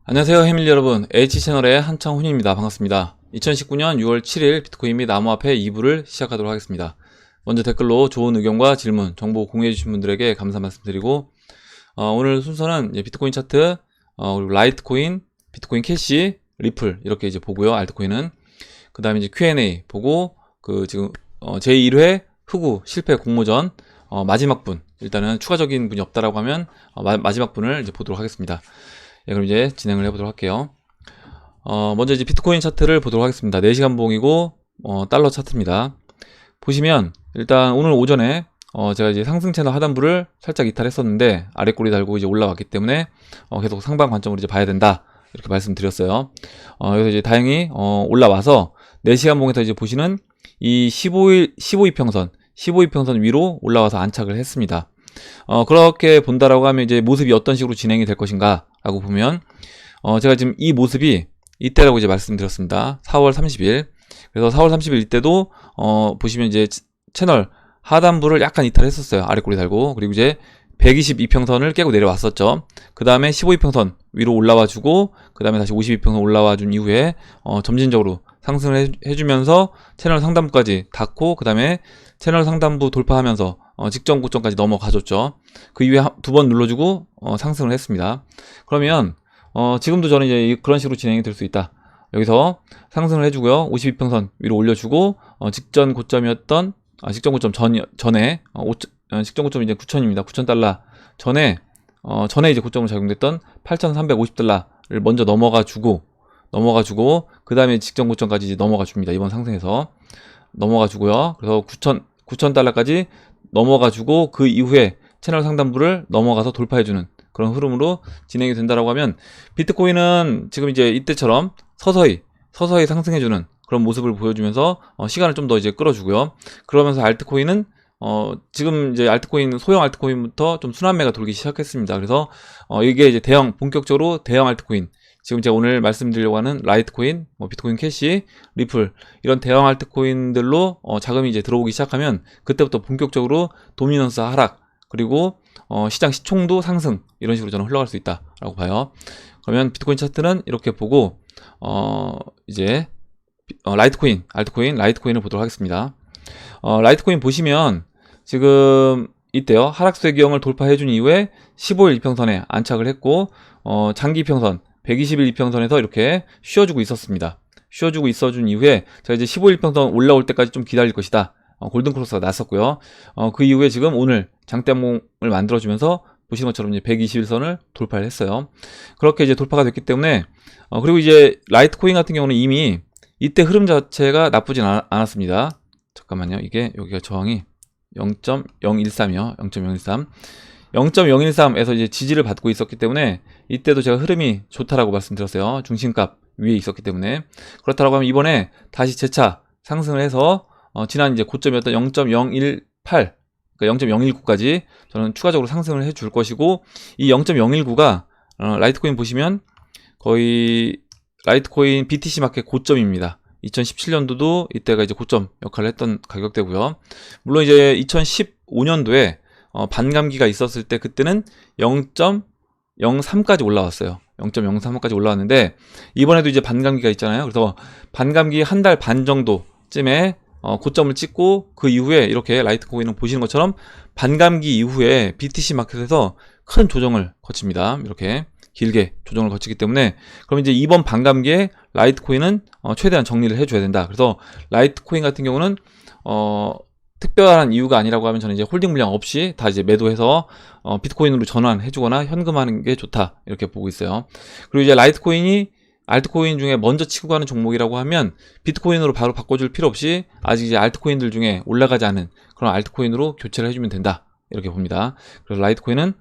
안녕하세요 해밀리 여러분, H채널의 한창훈입니다. 반갑습니다. 2019년 6월 7일 비트코인 및 암호화폐 2부를 시작하도록 하겠습니다. 먼저 댓글로 좋은 의견과 질문, 정보 공유해주신 분들에게 감사 말씀드리고 오늘 순서는 비트코인 차트, 그리고 라이트코인, 비트코인 캐시, 리플 이렇게 이제 보고요. 알트코인은 그 다음에 이제 Q&A 보고 지금 제1회 흑우 실패 공모전 마지막 분, 일단은 추가적인 분이 없다라고 하면 마지막 분을 이제 보도록 하겠습니다. 예, 그럼 이제 진행을 해보도록 할게요. 먼저 이제 비트코인 차트를 보도록 하겠습니다. 4시간 봉이고 달러 차트입니다. 보시면 일단 오늘 오전에 제가 이제 상승 채널 하단부를 살짝 이탈했었는데 아래꼬리 달고 이제 올라왔기 때문에 계속 상방 관점으로 이제 봐야 된다 이렇게 말씀드렸어요. 그래서 이제 다행히 올라와서 4시간 봉에서 이제 보시는 이 15이평선 위로 올라와서 안착을 했습니다. 그렇게 본다라고 하면 이제 모습이 어떤 식으로 진행이 될 것인가 라고 보면 제가 지금 이 모습이 이때라고 이제 말씀드렸습니다. 4월 30일. 그래서 4월 30일 이때도 보시면 이제 채널 하단부를 약간 이탈했었어요. 아래꼬리 달고. 그리고 이제 122평선을 깨고 내려왔었죠. 그 다음에 15이평선 위로 올라와 주고 그 다음에 다시 52평선 올라와 준 이후에 점진적으로 상승을 해주면서 채널 상단부까지 닫고 그 다음에 채널 상단부 돌파하면서 직전 고점까지 넘어가줬죠. 그 이후에 두 번 눌러주고 상승을 했습니다. 그러면 지금도 저는 이제 그런 식으로 진행이 될 수 있다. 여기서 상승을 해주고요. 52평선 위로 올려주고 직전 고점이었던 직전 고점 전에 직전 고점이 이제 9,000입니다. 9,000달러 전에 이제 고점으로 작용됐던 8,350달러를 먼저 넘어가주고 그 다음에 직전 고점까지 이제 넘어가 줍니다. 이번 상승에서 넘어가 주고요. 그래서 9,000달러까지 넘어가 주고 그 이후에 채널 상단부를 넘어가서 돌파해주는 그런 흐름으로 진행이 된다라고 하면 비트코인은 지금 이제 이때처럼 서서히 상승해주는 그런 모습을 보여주면서 시간을 좀 더 이제 끌어주고요. 그러면서 알트코인은 지금 이제 소형 알트코인부터 좀 순환매가 돌기 시작했습니다. 그래서 이게 이제 본격적으로 대형 알트코인, 지금 제가 오늘 말씀드리려고 하는 라이트코인, 비트코인 캐시, 리플 이런 대형 알트코인들로 자금이 이제 들어오기 시작하면 그때부터 본격적으로 도미넌스 하락 그리고 시장 시총도 상승 이런 식으로 저는 흘러갈 수 있다라고 봐요. 그러면 비트코인 차트는 이렇게 보고 이제 라이트코인, 알트코인, 라이트코인을 보도록 하겠습니다. 라이트코인 보시면 지금 이때요 하락세 기형을 돌파해준 이후에 15일 이평선에 안착을 했고 장기 이평선 120일 이평선에서 이렇게 쉬어주고 있었습니다. 쉬어주고 있어준 이후에 제가 이제 15일 이평선 올라올 때까지 좀 기다릴 것이다. 골든크로스가 났었고요. 그 이후에 지금 오늘 장대봉을 만들어주면서 보시는 것처럼 이제 121선을 돌파를 했어요. 그렇게 이제 돌파가 됐기 때문에 그리고 이제 라이트코인 같은 경우는 이미 이때 흐름 자체가 나쁘진 않았습니다. 잠깐만요. 이게 여기가 저항이 0.013이요. 0.013. 0.013에서 이제 지지를 받고 있었기 때문에 이때도 제가 흐름이 좋다라고 말씀드렸어요. 중심값 위에 있었기 때문에. 그렇다고 하면 이번에 다시 재차 상승을 해서 지난 이제 고점이었던 0.018, 그러니까 0.019까지 저는 추가적으로 상승을 해줄 것이고, 이 0.019가 라이트코인 보시면 거의 라이트코인 BTC 마켓 고점입니다. 2017년도도 이때가 이제 고점 역할을 했던 가격대고요. 물론 이제 2015년도에 반감기가 있었을 때 그때는 0.03까지 올라왔어요. 0.03까지 올라왔는데 이번에도 이제 반감기가 있잖아요. 그래서 반감기 한 달 반 정도쯤에 고점을 찍고 그 이후에 이렇게 라이트코인은 보시는 것처럼 반감기 이후에 BTC 마켓에서 큰 조정을 거칩니다. 이렇게 길게 조정을 거치기 때문에 그럼 이제 이번 반감기에 라이트코인은 최대한 정리를 해줘야 된다. 그래서 라이트코인 같은 경우는 특별한 이유가 아니라고 하면 저는 이제 홀딩 물량 없이 다 이제 매도해서 비트코인으로 전환해주거나 현금하는 게 좋다 이렇게 보고 있어요. 그리고 이제 라이트코인이 알트코인 중에 먼저 치고 가는 종목이라고 하면 비트코인으로 바로 바꿔줄 필요 없이 아직 이제 알트코인들 중에 올라가지 않은 그런 알트코인으로 교체를 해주면 된다 이렇게 봅니다. 그래서 라이트코인은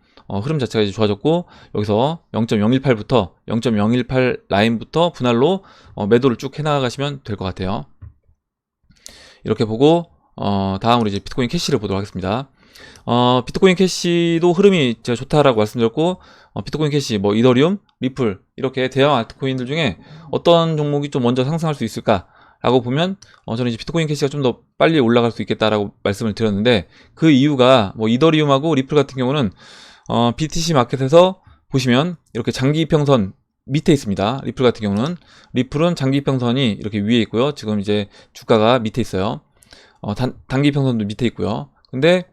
흐름 자체가 이제 좋아졌고 여기서 0.018부터 0.018 라인부터 분할로 매도를 쭉 해나가시면 될 것 같아요. 이렇게 보고 다음으로 이제 비트코인 캐시를 보도록 하겠습니다. 비트코인 캐시도 흐름이 제가 좋다라고 말씀드렸고 비트코인 캐시, 이더리움, 리플 이렇게 대형 알트코인들 중에 어떤 종목이 좀 먼저 상승할 수 있을까 라고 보면 저는 이제 비트코인 캐시가 좀 더 빨리 올라갈 수 있겠다라고 말씀을 드렸는데 그 이유가 이더리움하고 리플 같은 경우는 BTC 마켓에서 보시면 이렇게 장기 이평선 밑에 있습니다. 리플 같은 경우는 리플은 장기 이평선이 이렇게 위에 있고요. 지금 이제 주가가 밑에 있어요. 단기 이평선도 밑에 있고요. 근데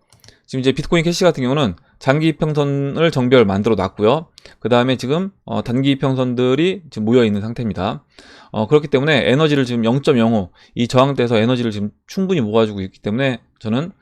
지금 이제 비트코인 캐시 같은 경우는 장기 이평선을 정배열 만들어 놨고요. 그 다음에 지금 단기 이평선들이 지금 모여 있는 상태입니다. 그렇기 때문에 에너지를 지금 0.05 이 저항대에서 에너지를 지금 충분히 모아주고 있기 때문에 저는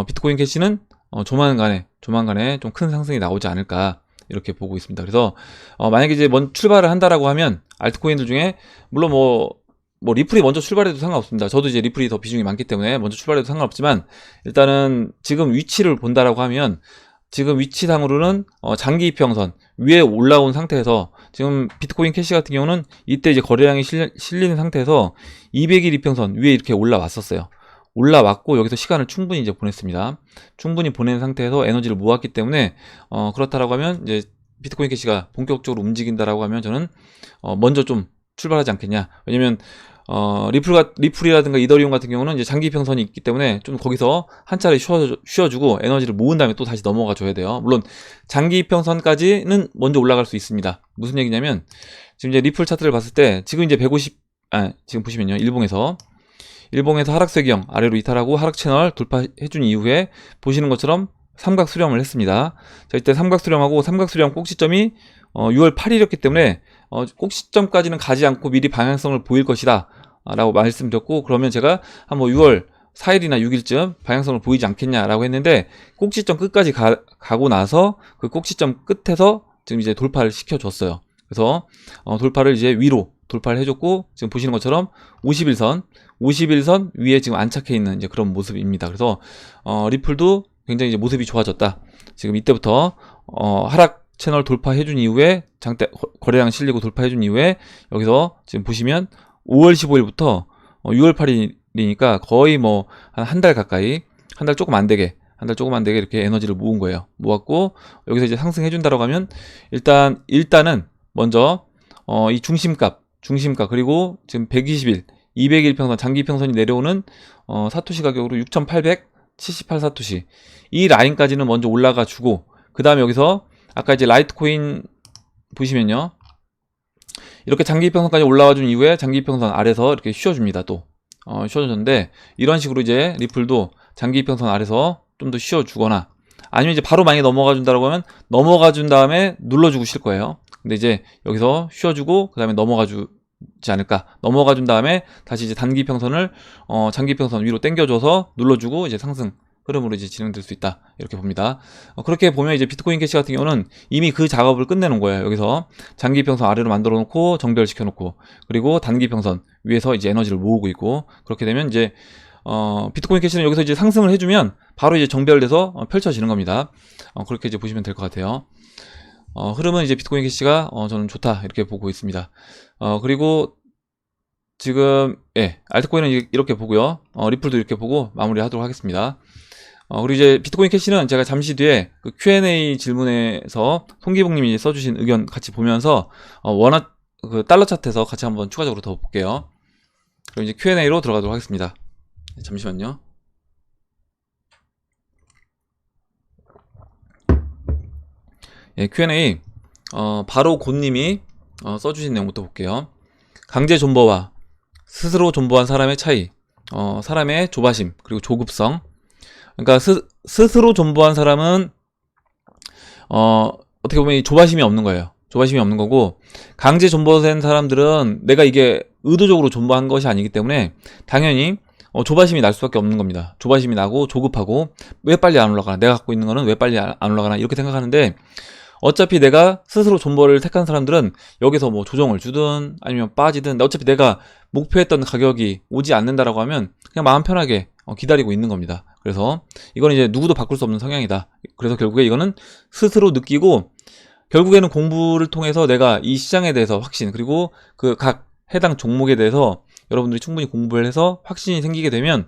비트코인 캐시는 조만간에 좀 큰 상승이 나오지 않을까 이렇게 보고 있습니다. 그래서 만약에 이제 출발을 한다라고 하면 알트코인들 중에 물론 뭐 리플이 먼저 출발해도 상관없습니다. 저도 이제 리플이 더 비중이 많기 때문에 먼저 출발해도 상관없지만 일단은 지금 위치를 본다라고 하면 지금 위치상으로는 장기 이평선 위에 올라온 상태에서 지금 비트코인 캐시 같은 경우는 이때 이제 거래량이 실리는 상태에서 200일 이평선 위에 이렇게 올라왔었어요. 올라왔고 여기서 시간을 충분히 이제 보냈습니다. 충분히 보낸 상태에서 에너지를 모았기 때문에 그렇다라고 하면 이제 비트코인 캐시가 본격적으로 움직인다라고 하면 저는 먼저 좀 출발하지 않겠냐. 왜냐면 리플이라든가 이더리움 같은 경우는 이제 장기 평선이 있기 때문에 좀 거기서 한 차례 쉬어주고 에너지를 모은 다음에 또 다시 넘어가 줘야 돼요. 물론 장기 평선까지는 먼저 올라갈 수 있습니다. 무슨 얘기냐면 지금 이제 리플 차트를 봤을 때 지금 이제 지금 보시면요. 일봉에서 하락세경 아래로 이탈하고 하락 채널 돌파해준 이후에 보시는 것처럼 삼각 수렴을 했습니다. 자, 이때 삼각 수렴하고 삼각 수렴 꼭지점이 6월 8일이었기 때문에 꼭지점까지는 가지 않고 미리 방향성을 보일 것이다 라고 말씀드렸고, 그러면 제가 한 6월 4일이나 6일쯤 방향성을 보이지 않겠냐라고 했는데 꼭지점 끝까지 가고 나서 그 꼭지점 끝에서 지금 이제 돌파를 시켜줬어요. 그래서 돌파를 이제 위로 돌파를 해줬고, 지금 보시는 것처럼 51선 위에 지금 안착해 있는 이제 그런 모습입니다. 그래서 리플도 굉장히 이제 모습이 좋아졌다. 지금 이때부터 하락 채널 돌파해준 이후에 장대 거래량 실리고 돌파해준 이후에 여기서 지금 보시면 5월 15일부터 6월 8일이니까 거의 뭐 한 달 가까이, 한 달 조금 안 되게 이렇게 에너지를 모은 거예요. 모았고 여기서 이제 상승해준다라고 하면 일단은 먼저 이 중심값 그리고 지금 120일 200일 평선 장기 평선이 내려오는 사토시 가격으로 6,878 사토시 이 라인까지는 먼저 올라가 주고, 그 다음에 여기서 아까 이제 라이트코인 보시면요, 이렇게 장기 평선까지 올라와 준 이후에 장기 평선 아래서 이렇게 쉬어줍니다. 또 쉬어줬는데 이런 식으로 이제 리플도 장기 평선 아래서 좀 더 쉬어주거나 아니면 이제 바로 많이 넘어가 준다고 하면 넘어가 준 다음에 눌러주고 쉴 거예요. 근데 이제 여기서 쉬어주고 그 다음에 넘어가 주지 않을까. 넘어가 준 다음에 다시 이제 단기 평선을 장기 평선 위로 당겨줘서 눌러주고 이제 상승 흐름으로 이제 진행될 수 있다, 이렇게 봅니다. 그렇게 보면 이제 비트코인 캐시 같은 경우는 이미 그 작업을 끝내놓은 거예요. 여기서 장기 평선 아래로 만들어 놓고 정배열시켜 놓고, 그리고 단기 평선 위에서 이제 에너지를 모으고 있고, 그렇게 되면 이제 비트코인 캐시는 여기서 이제 상승을 해주면 바로 이제 정배열돼서 펼쳐지는 겁니다. 그렇게 이제 보시면 될 것 같아요. 흐름은 이제 비트코인 캐시가 저는 좋다, 이렇게 보고 있습니다. 그리고 지금 알트코인은 이렇게 보고요, 리플도 이렇게 보고 마무리하도록 하겠습니다. 그리고 이제 비트코인 캐시는 제가 잠시 뒤에 그 Q&A 질문에서 송기봉님이 써주신 의견 같이 보면서 그 달러 차트에서 같이 한번 추가적으로 더 볼게요. 그럼 이제 Q&A로 들어가도록 하겠습니다. 잠시만요. Q&A 바로 곤님이 써주신 내용부터 볼게요. 강제 존버와 스스로 존버한 사람의 차이, 사람의 조바심 그리고 조급성. 그러니까 스스로 존버한 사람은 어떻게 보면 이 조바심이 없는 거예요. 조바심이 없는 거고, 강제 존버된 사람들은 내가 이게 의도적으로 존버한 것이 아니기 때문에 당연히 조바심이 날 수밖에 없는 겁니다. 조바심이 나고 조급하고, 왜 빨리 안 올라가나, 내가 갖고 있는 거는 왜 빨리 안 올라가나, 이렇게 생각하는데, 어차피 내가 스스로 존버를 택한 사람들은 여기서 뭐 조정을 주든 아니면 빠지든 어차피 내가 목표했던 가격이 오지 않는다라고 하면 그냥 마음 편하게 기다리고 있는 겁니다. 그래서 이건 이제 누구도 바꿀 수 없는 성향이다. 그래서 결국에 이거는 스스로 느끼고, 결국에는 공부를 통해서 내가 이 시장에 대해서 확신, 그리고 그 각 해당 종목에 대해서 여러분들이 충분히 공부를 해서 확신이 생기게 되면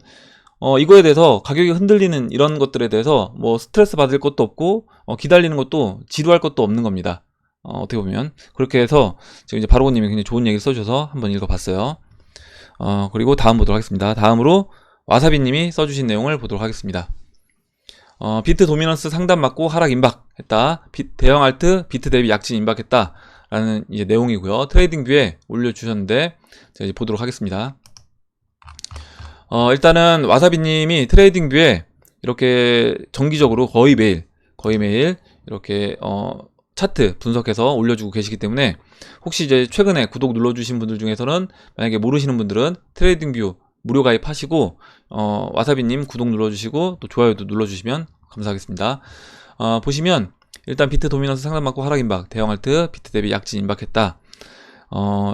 이거에 대해서 가격이 흔들리는 이런 것들에 대해서 뭐 스트레스 받을 것도 없고 기다리는 것도 지루할 것도 없는 겁니다. 어떻게 보면 그렇게 해서 지금 이제 바로고님이 굉장히 좋은 얘기를 써주셔서 한번 읽어봤어요. 그리고 다음 보도록 하겠습니다. 다음으로 와사비님이 써주신 내용을 보도록 하겠습니다. 비트 도미넌스 상단 맞고 하락 임박했다. 대형 알트 비트 대비 약진 임박했다 라는 이제 내용이고요. 트레이딩 뷰에 올려주셨는데 제가 이제 보도록 하겠습니다. 일단은 와사비님이 트레이딩 뷰에 이렇게 정기적으로 거의 매일 이렇게 차트 분석해서 올려주고 계시기 때문에 혹시 이제 최근에 구독 눌러주신 분들 중에서는 만약에 모르시는 분들은 트레이딩 뷰 무료 가입하시고 와사비님 구독 눌러주시고 또 좋아요도 눌러주시면 감사하겠습니다. 보시면 일단 비트 도미넌스 상단받고 하락 임박, 대형 알트 비트 대비 약진 임박했다.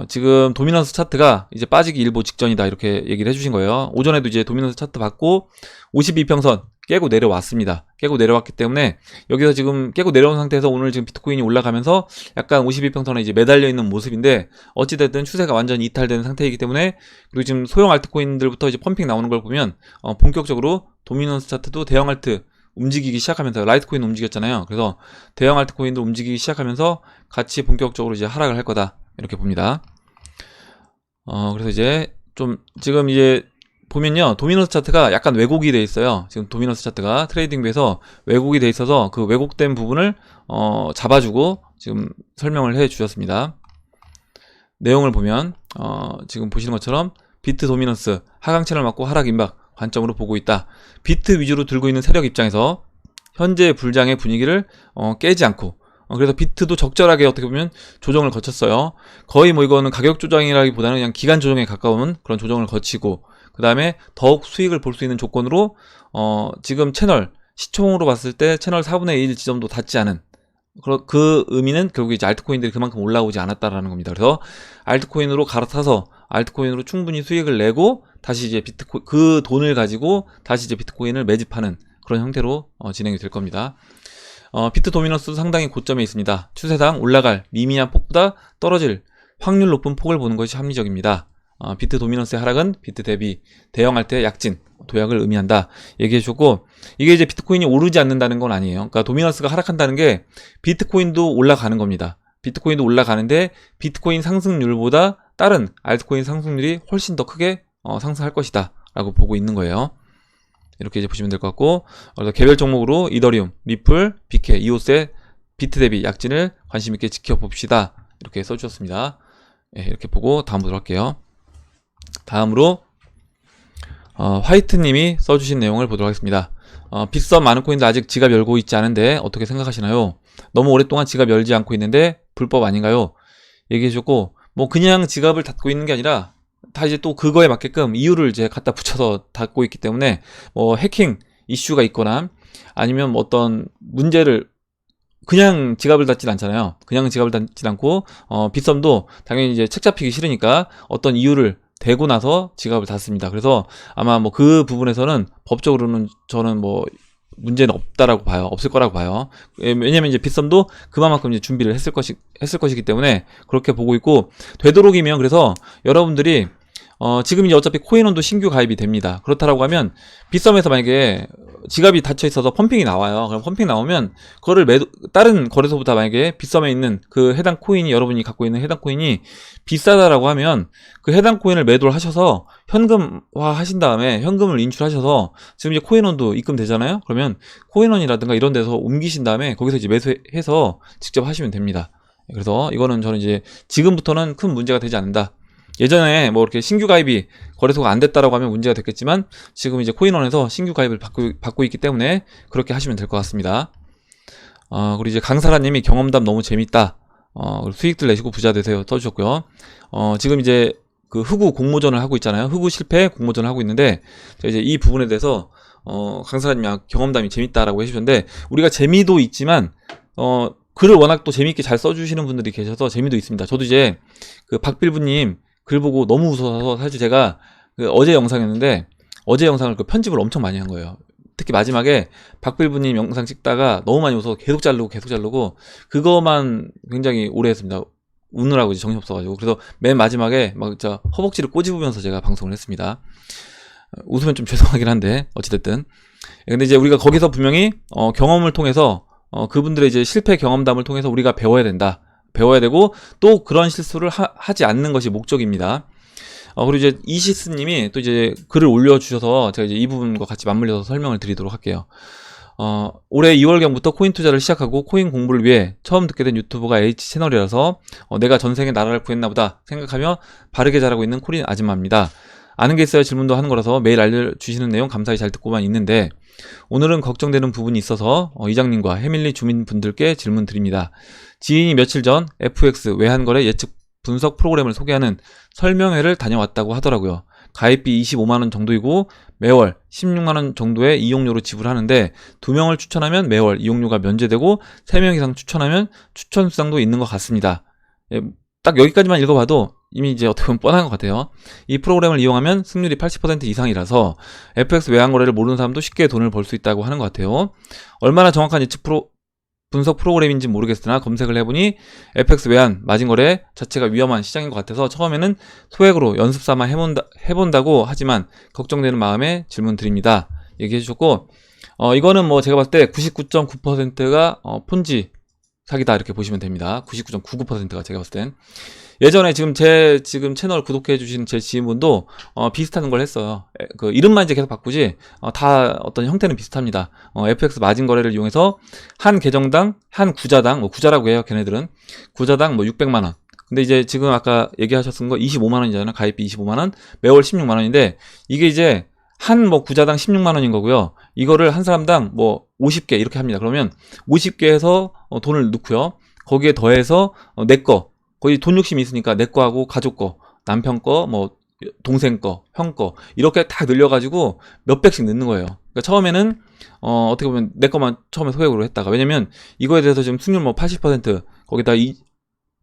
지금 도미넌스 차트가 이제 빠지기 일보 직전이다 이렇게 얘기를 해주신 거예요. 오전에도 이제 도미넌스 차트 받고 52평선 깨고 내려왔습니다. 깨고 내려왔기 때문에 여기서 지금 깨고 내려온 상태에서 오늘 지금 비트코인이 올라가면서 약간 52평선에 이제 매달려 있는 모습인데 어찌됐든 추세가 완전히 이탈된 상태이기 때문에 그리고 지금 소형 알트코인들부터 이제 펌핑 나오는 걸 보면 본격적으로 도미넌스 차트도 대형 알트 움직이기 시작하면서 라이트코인 움직였잖아요. 그래서 대형 알트코인도 움직이기 시작하면서 같이 본격적으로 이제 하락을 할 거다 이렇게 봅니다. 그래서 이제 좀 지금 이제 보면요 도미넌스 차트가 약간 왜곡이 돼 있어요. 지금 도미넌스 차트가 트레이딩뷰에서 왜곡이 돼 있어서 그 왜곡된 부분을 잡아주고 지금 설명을 해 주셨습니다. 내용을 보면 지금 보시는 것처럼 비트 도미넌스 하강 채널 맞고 하락 임박 관점으로 보고 있다. 비트 위주로 들고 있는 세력 입장에서 현재 불장의 분위기를 깨지 않고 그래서 비트도 적절하게 어떻게 보면 조정을 거쳤어요. 거의 뭐 이거는 가격 조정이라기보다는 그냥 기간 조정에 가까운 그런 조정을 거치고 그 다음에 더욱 수익을 볼 수 있는 조건으로 지금 채널 시총으로 봤을 때 채널 4분의 1 지점도 닿지 않은 그 의미는 결국 이제 알트코인들이 그만큼 올라오지 않았다라는 겁니다. 그래서 알트코인으로 갈아타서 알트코인으로 충분히 수익을 내고 다시 이제 그 돈을 가지고 다시 이제 비트코인을 매집하는 그런 형태로 진행이 될 겁니다. 비트 도미넌스도 상당히 고점에 있습니다. 추세상 올라갈 미미한 폭보다 떨어질 확률 높은 폭을 보는 것이 합리적입니다. 비트 도미넌스의 하락은 비트 대비 대형 알트의 약진, 도약을 의미한다 얘기해 주고 이게 이제 비트코인이 오르지 않는다는 건 아니에요. 그러니까 도미넌스가 하락한다는 게 비트코인도 올라가는 겁니다. 비트코인도 올라가는데 비트코인 상승률보다 다른 알트코인 상승률이 훨씬 더 크게 상승할 것이다 라고 보고 있는 거예요. 이렇게 이제 보시면 될 것 같고 그래서 개별 종목으로 이더리움, 리플, 비케, 이오스의 비트 대비 약진을 관심 있게 지켜봅시다 이렇게 써주셨습니다. 네, 이렇게 보고 다음 보도록 할게요. 다음으로 화이트님이 써주신 내용을 보도록 하겠습니다. 빗썸 많은 코인들 아직 지갑 열고 있지 않은데 어떻게 생각하시나요? 너무 오랫동안 지갑 열지 않고 있는데 불법 아닌가요? 얘기해 주셨고 뭐 그냥 지갑을 닫고 있는 게 아니라 다 이제 또 그거에 맞게끔 이유를 이제 갖다 붙여서 닫고 있기 때문에 뭐 해킹 이슈가 있거나 아니면 뭐 어떤 문제를 그냥 지갑을 닫진 않잖아요. 그냥 지갑을 닫진 않고 빗썸도 당연히 이제 책 잡히기 싫으니까 어떤 이유를 대고 나서 지갑을 닫습니다. 그래서 아마 뭐 그 부분에서는 법적으로는 저는 뭐 문제는 없다라고 봐요. 없을 거라고 봐요. 왜냐면 이제 빗썸도 그만큼 이제 준비를 했을 것이기 때문에 그렇게 보고 있고 되도록이면 그래서 여러분들이 지금 이제 어차피 코인원도 신규 가입이 됩니다. 그렇다라고 하면 빗썸에서 만약에 지갑이 닫혀 있어서 펌핑이 나와요. 그럼 펌핑 나오면 그거를 다른 거래소보다 만약에 빗썸에 있는 그 해당 코인이 여러분이 갖고 있는 해당 코인이 비싸다라고 하면 그 해당 코인을 매도를 하셔서 현금화 하신 다음에 현금을 인출하셔서 지금 이제 코인원도 입금되잖아요. 그러면 코인원이라든가 이런 데서 옮기신 다음에 거기서 이제 매수해서 직접 하시면 됩니다. 그래서 이거는 저는 이제 지금부터는 큰 문제가 되지 않는다. 예전에 뭐 이렇게 신규 가입이 거래소가 안 됐다라고 하면 문제가 됐겠지만 지금 이제 코인원에서 신규 가입을 받고 있기 때문에 그렇게 하시면 될 것 같습니다. 그리고 이제 강사라님이 경험담 너무 재밌다. 수익들 내시고 부자 되세요 써주셨고요. 지금 이제 그 흑우 공모전을 하고 있잖아요. 흑우 실패 공모전을 하고 있는데 이제 이 부분에 대해서 강사라님이 경험담이 재밌다라고 해주셨는데 우리가 재미도 있지만 글을 워낙 또 재밌게 잘 써주시는 분들이 계셔서 재미도 있습니다. 저도 이제 그 박빌부님 글 보고 너무 웃어서 사실 제가 그 어제 영상이었는데 어제 영상을 그 편집을 엄청 많이 한 거예요. 특히 마지막에 박빌부님 영상 찍다가 너무 많이 웃어서 계속 자르고 그거만 굉장히 오래 했습니다. 웃느라고 이제 정신없어가지고. 그래서 맨 마지막에 막 진짜 허벅지를 꼬집으면서 제가 방송을 했습니다. 웃으면 좀 죄송하긴 한데 어찌됐든. 근데 이제 우리가 거기서 분명히 경험을 통해서 그분들의 이제 실패 경험담을 통해서 우리가 배워야 된다. 배워야 되고 또 그런 실수를 하지 않는 것이 목적입니다. 그리고 이제 이시스님이 또 이제 글을 올려주셔서 제가 이제 이 부분과 같이 맞물려서 설명을 드리도록 할게요. 올해 2월경부터 코인 투자를 시작하고 코인 공부를 위해 처음 듣게 된 유튜버가 H 채널이라서 내가 전생에 나라를 구했나 보다 생각하며 바르게 자라고 있는 코린 아줌마입니다. 아는 게 있어야 질문도 하는 거라서 매일 알려주시는 내용 감사히 잘 듣고만 있는데 오늘은 걱정되는 부분이 있어서 이장님과 해밀리 주민분들께 질문 드립니다. 지인이 며칠 전 FX 외환거래 예측 분석 프로그램을 소개하는 설명회를 다녀왔다고 하더라고요. 가입비 25만원 정도이고 매월 16만원 정도의 이용료로 지불하는데 2명을 추천하면 매월 이용료가 면제되고 3명 이상 추천하면 추천 수당도 있는 것 같습니다. 딱 여기까지만 읽어봐도 이미 이제 어떻게 보면 뻔한 것 같아요. 이 프로그램을 이용하면 승률이 80% 이상이라서 FX 외환거래를 모르는 사람도 쉽게 돈을 벌 수 있다고 하는 것 같아요. 얼마나 정확한 예측 분석 프로그램인지 모르겠으나 검색을 해보니 FX 외환 마진거래 자체가 위험한 시장인 것 같아서 처음에는 소액으로 연습삼아 해본다고 하지만 걱정되는 마음에 질문 드립니다. 얘기해 주셨고 이거는 뭐 제가 봤을 때 99.9%가 폰지 사기다 이렇게 보시면 됩니다. 99.99%가 제가 봤을 땐 예전에 지금 제 채널 구독해 주신 제 지인분도 비슷한 걸 했어요. 그 이름만 이제 계속 바꾸지 다 어떤 형태는 비슷합니다. FX 마진 거래를 이용해서 한 계정당 한 구자당 구자라고 해요. 걔네들은 구자당 600만 원. 근데 이제 지금 아까 얘기하셨던 거 25만 원이잖아요. 가입비 25만 원, 매월 16만 원인데 이게 이제 한 구자당 16만 원인 거고요. 이거를 한 사람당 50개 이렇게 합니다. 그러면 50개 해서 돈을 넣고요. 거기에 더해서 내 거 거의 돈 욕심이 있으니까 내 거하고 가족 거, 남편 거, 동생 거, 형 거 이렇게 다 늘려가지고 몇 백씩 넣는 거예요. 그러니까 처음에는 어떻게 보면 내 거만 처음에 소액으로 했다가 왜냐면 이거에 대해서 지금 승률 80% 거기다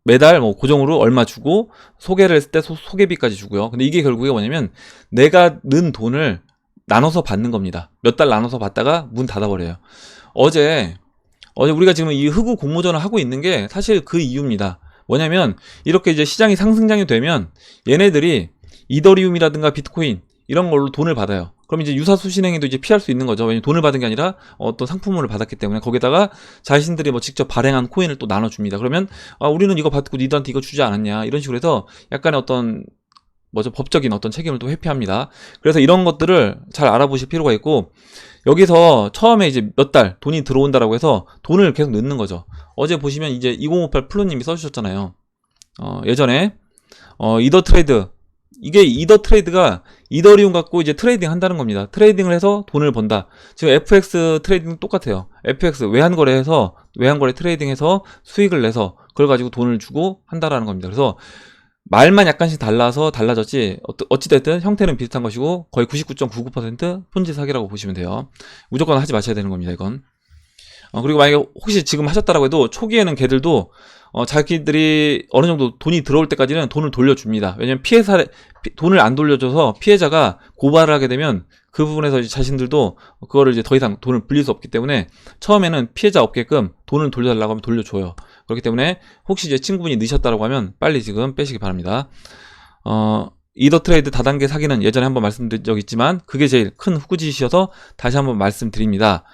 매달 고정으로 얼마 주고 소개를 했을 때 소개비까지 주고요. 근데 이게 결국에 뭐냐면 내가 넣은 돈을 나눠서 받는 겁니다. 몇 달 나눠서 받다가 문 닫아버려요. 어제 우리가 지금 이 흑우 공모전을 하고 있는 게 사실 그 이유입니다. 뭐냐면 이렇게 이제 시장이 상승장이 되면 얘네들이 이더리움이라든가 비트코인 이런 걸로 돈을 받아요. 그럼 이제 유사수신행위도 이제 피할 수 있는 거죠. 왜냐면 돈을 받은 게 아니라 어떤 상품을 받았기 때문에 거기다가 자신들이 직접 발행한 코인을 또 나눠줍니다. 그러면 우리는 이거 받고 니들한테 이거 주지 않았냐 이런 식으로 해서 약간의 어떤 법적인 어떤 책임을 또 회피합니다. 그래서 이런 것들을 잘 알아보실 필요가 있고 여기서 처음에 이제 몇 달 돈이 들어온다라고 해서 돈을 계속 넣는 거죠. 어제 보시면 이제 2058 플루님이 써주셨잖아요. 예전에 이더 트레이드 이게 이더 트레이드가 이더리움 갖고 이제 트레이딩 한다는 겁니다. 트레이딩을 해서 돈을 번다. 지금 FX 트레이딩 똑같아요. FX 외환거래 트레이딩해서 수익을 내서 그걸 가지고 돈을 주고 한다라는 겁니다. 그래서 말만 약간씩 달라졌지 어찌됐든 형태는 비슷한 것이고 거의 99.99% 폰지 사기라고 보시면 돼요. 무조건 하지 마셔야 되는 겁니다. 이건 그리고 만약에 혹시 지금 하셨다라고 해도 초기에는 걔들도 자기들이 어느 정도 돈이 들어올 때까지는 돈을 돌려줍니다. 왜냐면 돈을 안 돌려줘서 피해자가 고발을 하게 되면 그 부분에서 이제 자신들도 그거를 이제 더 이상 돈을 불릴 수 없기 때문에 처음에는 피해자 없게끔 돈을 돌려달라고 하면 돌려줘요. 그렇기 때문에 혹시 이제 친구분이 넣으셨다라고 하면 빨리 지금 빼시기 바랍니다. 이더 트레이드 다단계 사기는 예전에 한번 말씀드린 적 있지만 그게 제일 큰 후구짓이어서 다시 한번 말씀드립니다.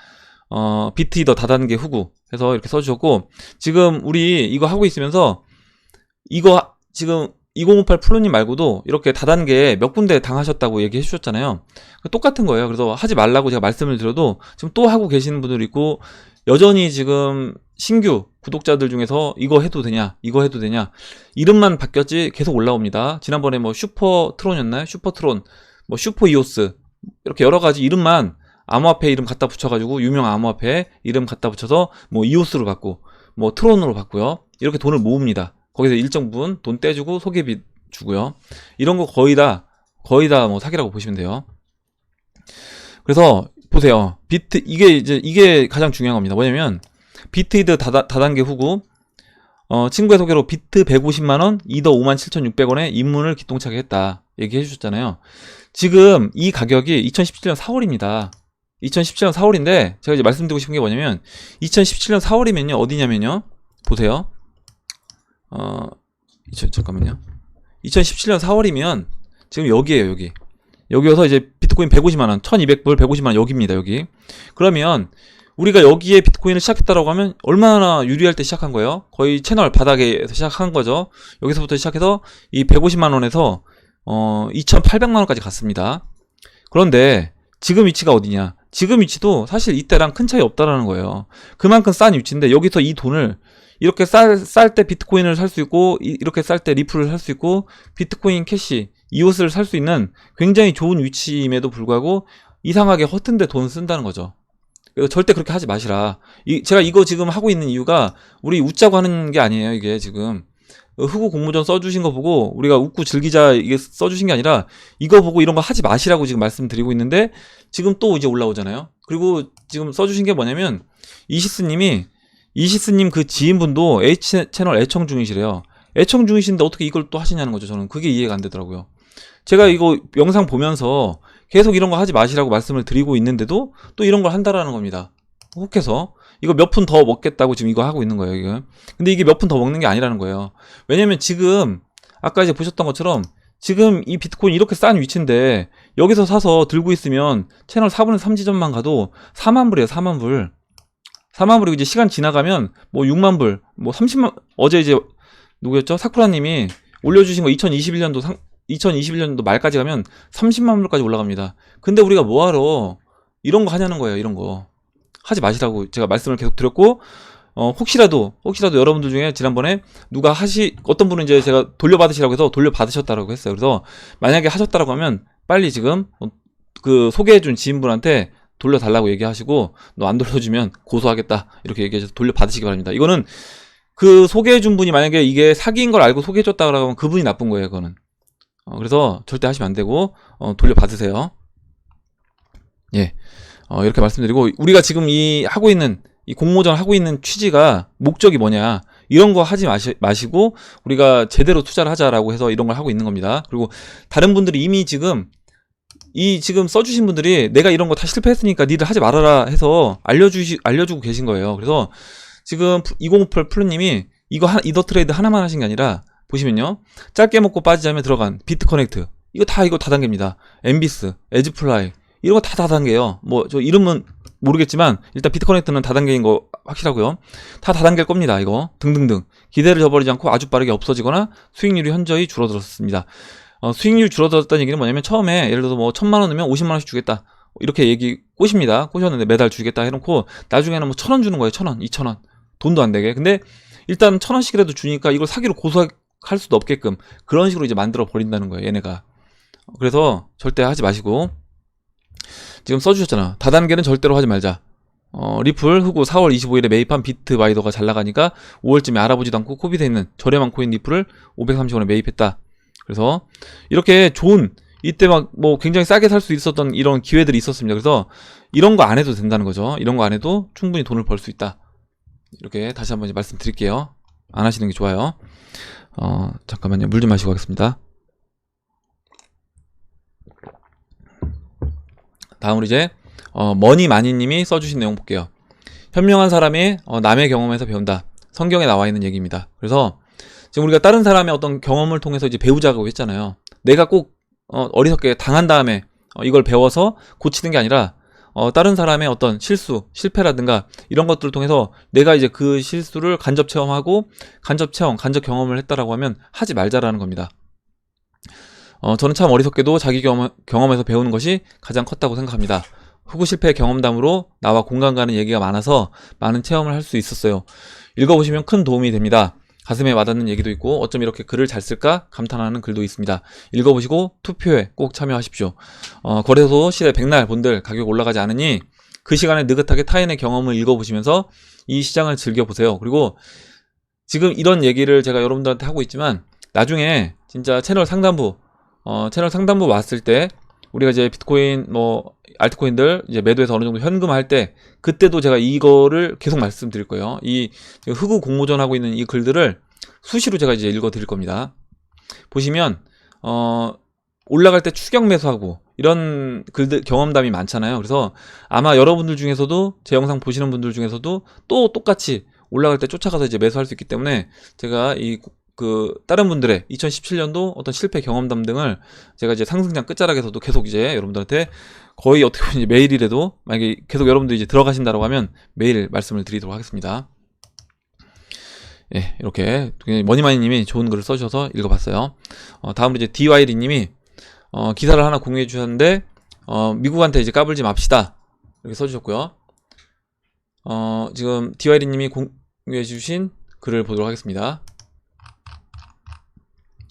비트 이더 다단계 후구 해서 이렇게 써주셨고 지금 우리 이거 하고 있으면서 이거 지금 2058 플루님 말고도 이렇게 다단계에 몇 군데 당하셨다고 얘기해 주셨잖아요. 똑같은 거예요. 그래서 하지 말라고 제가 말씀을 드려도 지금 또 하고 계시는 분들이 있고 여전히 지금 신규 구독자들 중에서 이거 해도 되냐 이름만 바뀌었지 계속 올라옵니다. 지난번에 슈퍼트론이었나요? 슈퍼트론 슈퍼이오스 이렇게 여러가지 이름만 암호화폐 이름 갖다 붙여가지고 유명 암호화폐 이름 갖다 붙여서 이오스로 받고 트론으로 받고요. 이렇게 돈을 모읍니다. 거기서 일정 부분 돈 떼주고 소개비 주고요. 이런 거 거의 다 사기라고 보시면 돼요. 그래서 보세요. 이게 가장 중요한 겁니다. 뭐냐면 비트이드 다단계 후구 친구의 소개로 비트 150만원 이더 57,600원에 입문을 기똥차게 했다 얘기해 주셨잖아요. 지금 이 가격이 2017년 4월입니다 2017년 4월인데 제가 이제 말씀드리고 싶은 게 뭐냐면 2017년 4월이면요 어디냐면요 보세요. 잠깐만요. 2017년 4월이면 지금 여기에요. 여기여서 이제 비트코인 150만원 1200불 150만원 여기입니다. 여기 그러면 우리가 여기에 비트코인을 시작했다라고 하면 얼마나 유리할 때 시작한 거예요? 거의 채널 바닥에서 시작한 거죠. 여기서부터 시작해서 이 150만원에서 2800만원까지 갔습니다. 그런데 지금 위치가 어디냐? 지금 위치도 사실 이때랑 큰 차이 없다라는 거예요. 그만큼 싼 위치인데 여기서 이 돈을 이렇게 쌀 때 비트코인을 살 수 있고 이렇게 쌀 때 리플을 살 수 있고 비트코인 캐시 이옷을 살 수 있는 굉장히 좋은 위치임에도 불구하고 이상하게 허튼 데 돈 쓴다는 거죠. 그래서 절대 그렇게 하지 마시라. 제가 이거 지금 하고 있는 이유가 우리 웃자고 하는 게 아니에요. 이게 지금 흑우 공모전 써주신 거 보고 우리가 웃고 즐기자 이게 써주신 게 아니라 이거 보고 이런 거 하지 마시라고 지금 말씀드리고 있는데 지금 또 이제 올라오잖아요. 그리고 지금 써주신 게 뭐냐면 이시스님 그 지인분도 H채널 애청 중이시래요. 애청 중이신데 어떻게 이걸 또 하시냐는 거죠. 저는 그게 이해가 안 되더라고요. 제가 이거 영상 보면서 계속 이런 거 하지 마시라고 말씀을 드리고 있는데도 또 이런 걸 한다라는 겁니다. 혹해서 이거 몇 푼 더 먹겠다고 지금 이거 하고 있는 거예요. 이거. 근데 이게 몇 푼 더 먹는 게 아니라는 거예요. 왜냐면 지금 아까 이제 보셨던 것처럼 지금 이 비트코인 이렇게 싼 위치인데 여기서 사서 들고 있으면 채널 4분의 3 지점만 가도 4만 불이에요. 4만 불. 4만 불이고 이제 시간 지나가면 뭐 6만 불, 뭐 30만, 어제 이제 누구였죠? 사쿠라님이 올려주신 거 2021년도 말까지 가면 30만 불까지 올라갑니다. 근데 우리가 뭐하러 이런 거 하냐는 거예요. 이런 거 하지 마시라고 제가 말씀을 계속 드렸고, 혹시라도 여러분들 중에 지난번에 누가 어떤 분은 이제 제가 돌려받으시라고 해서 돌려받으셨다라고 했어요. 그래서 만약에 하셨다라고 하면 빨리 지금 그 소개해준 지인분한테 돌려달라고 얘기하시고, 너 안 돌려주면 고소하겠다 이렇게 얘기해서 돌려받으시기 바랍니다. 이거는 그 소개해준 분이 만약에 이게 사기인 걸 알고 소개해줬다고 하면 그분이 나쁜 거예요. 그거는. 그래서 절대 하시면 안 되고 돌려받으세요. 예, 이렇게 말씀드리고, 우리가 지금 이 공모전 하고 있는 취지가 목적이 뭐냐, 이런 거 하지 마시고 우리가 제대로 투자를 하자라고 해서 이런 걸 하고 있는 겁니다. 그리고 다른 분들이 이미 지금 써주신 분들이 내가 이런 거 다 실패했으니까 니들 하지 말아라 해서 알려주고 계신 거예요. 그래서 지금 2058 플루님이 이더 트레이드 하나만 하신 게 아니라 보시면요, 짧게 먹고 빠지자면 들어간 비트커넥트, 이거 다 다단계입니다. 엠비스, 에즈플라이, 이런 거 다 다단계예요. 뭐 저 이름은 모르겠지만 일단 비트커넥트는 다단계인 거 확실하고요. 다 다단계일 겁니다. 이거 등등등 기대를 저버리지 않고 아주 빠르게 없어지거나 수익률이 현저히 줄어들었습니다. 수익률 줄어들었다는 얘기는 뭐냐면, 처음에 예를 들어서 뭐 1,000만 원 넣으면 50만 원씩 주겠다 이렇게 꼬셨는데 매달 주겠다 해놓고 나중에는 뭐 1,000원 주는 거예요. 1,000원, 2,000원, 돈도 안 되게. 근데 일단 1,000원씩이라도 주니까 이걸 사기로 고소할 수도 없게끔 그런 식으로 이제 만들어 버린다는 거예요, 얘네가. 그래서 절대 하지 마시고, 지금 써주셨잖아. 다단계는 절대로 하지 말자. 리플 흑우 4월 25일에 매입한 비트바이더가 잘 나가니까 5월쯤에 알아보지도 않고 코비드에 있는 저렴한 코인 리플을 530원에 매입했다. 그래서 이렇게 좋은, 이때 막 뭐 굉장히 싸게 살 수 있었던 이런 기회들이 있었습니다. 그래서 이런 거 안 해도 된다는 거죠. 이런 거 안 해도 충분히 돈을 벌 수 있다. 이렇게 다시 한번 말씀드릴게요. 안 하시는 게 좋아요. 잠깐만요. 물 좀 마시고 가겠습니다. 다음으로 이제 머니마니님이 써주신 내용 볼게요. 현명한 사람이 남의 경험에서 배운다. 성경에 나와 있는 얘기입니다. 그래서 지금 우리가 다른 사람의 어떤 경험을 통해서 이제 배우자고 했잖아요. 내가 꼭 어리석게 당한 다음에 이걸 배워서 고치는 게 아니라 다른 사람의 어떤 실패라든가 이런 것들을 통해서 내가 이제 그 실수를 간접 체험하고 간접 경험을 했다라고 하면 하지 말자라는 겁니다. 저는 참 어리석게도 자기 경험에서 배우는 것이 가장 컸다고 생각합니다. 흑우 실패 경험담으로 나와 공감 가는 얘기가 많아서 많은 체험을 할 수 있었어요. 읽어보시면 큰 도움이 됩니다. 가슴에 와닿는 얘기도 있고 어쩜 이렇게 글을 잘 쓸까 감탄하는 글도 있습니다. 읽어보시고 투표에 꼭 참여하십시오. 거래소 시대 백날 본들 가격 올라가지 않으니 그 시간에 느긋하게 타인의 경험을 읽어보시면서 이 시장을 즐겨보세요. 그리고 지금 이런 얘기를 제가 여러분들한테 하고 있지만 나중에 진짜 채널 상단부 왔을 때 우리가 이제 비트코인 알트코인들 이제 매도해서 어느 정도 현금화할 때 그때도 제가 이거를 계속 말씀드릴 거예요. 이 흑우 공모전 하고 있는 이 글들을 수시로 제가 이제 읽어 드릴 겁니다. 보시면 올라갈 때 추격 매수하고 이런 글들 경험담이 많잖아요. 그래서 아마 여러분들 중에서도 제 영상 보시는 분들 중에서도 또 똑같이 올라갈 때 쫓아가서 이제 매수할 수 있기 때문에 제가 다른 분들의 2017년도 어떤 실패 경험담 등을 제가 이제 상승장 끝자락에서도 계속 이제 여러분들한테 거의 어떻게 보면 이제 매일이라도 만약에 계속 여러분들이 이제 들어가신다고 하면 매일 말씀을 드리도록 하겠습니다. 예, 이렇게 머니마니님이 좋은 글을 써주셔서 읽어봤어요. 다음으로 이제 DYD님이 기사를 하나 공유해 주셨는데 미국한테 이제 까불지 맙시다. 이렇게 써주셨고요. 지금 DYD님이 공유해주신 글을 보도록 하겠습니다.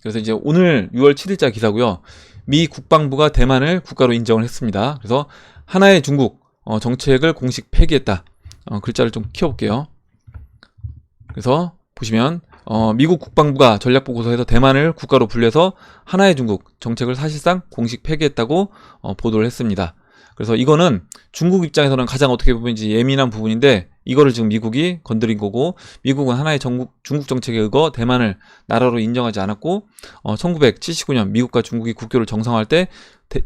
그래서 이제 오늘 6월 7일자 기사고요. 미 국방부가 대만을 국가로 인정을 했습니다. 그래서 하나의 중국 정책을 공식 폐기했다. 글자를 좀 키워볼게요. 그래서 보시면 미국 국방부가 전략보고서에서 대만을 국가로 분류해서 하나의 중국 정책을 사실상 공식 폐기했다고 보도를 했습니다. 그래서 이거는 중국 입장에서는 가장 어떻게 보면 이제 예민한 부분인데 이거를 지금 미국이 건드린 거고, 미국은 하나의 중국 정책에 의거 대만을 나라로 인정하지 않았고 1979년 미국과 중국이 국교를 정상화할 때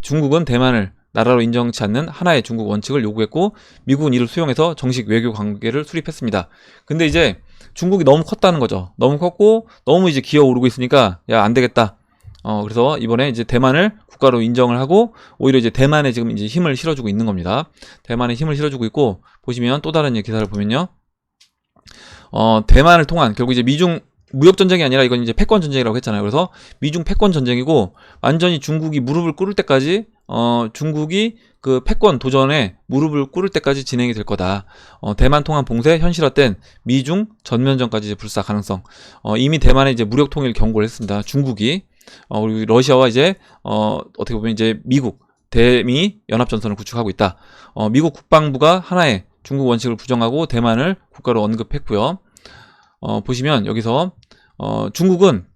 중국은 대만을 나라로 인정치 않는 하나의 중국 원칙을 요구했고, 미국은 이를 수용해서 정식 외교 관계를 수립했습니다. 근데 이제 중국이 너무 컸다는 거죠. 너무 컸고 너무 이제 기어오르고 있으니까 야, 안 되겠다. 그래서 이번에 이제 대만을 국가로 인정을 하고 오히려 이제 대만에 지금 이제 힘을 실어주고 있는 겁니다. 대만에 힘을 실어주고 있고, 보시면 또 다른 기사를 보면요. 대만을 통한 결국 이제 미중 무역 전쟁이 아니라 이건 이제 패권 전쟁이라고 했잖아요. 그래서 미중 패권 전쟁이고 완전히 중국이 무릎을 꿇을 때까지 중국이 그 패권 도전에 무릎을 꿇을 때까지 진행이 될 거다. 대만 통한 봉쇄 현실화된 미중 전면전까지 이제 불사 가능성. 이미 대만에 이제 무력 통일 경고를 했습니다. 중국이. 그리고 러시아와 이제 어떻게 보면 이제 미국 대미 연합전선을 구축하고 있다. 미국 국방부가 하나의 중국 원칙을 부정하고 대만을 국가로 언급했고요. 보시면 여기서 중국은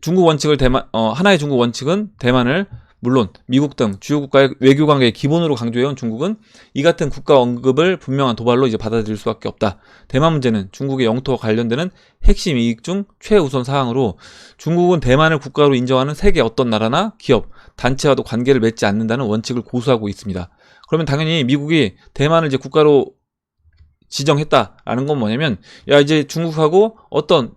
중국 원칙을 하나의 중국 원칙은 대만을 물론 미국 등 주요 국가의 외교 관계의 기본으로 강조해온 중국은 이 같은 국가 언급을 분명한 도발로 이제 받아들일 수밖에 없다. 대만 문제는 중국의 영토와 관련되는 핵심 이익 중 최우선 사항으로 중국은 대만을 국가로 인정하는 세계 어떤 나라나 기업, 단체와도 관계를 맺지 않는다는 원칙을 고수하고 있습니다. 그러면 당연히 미국이 대만을 이제 국가로 지정했다라는 건 뭐냐면, 야, 이제 중국하고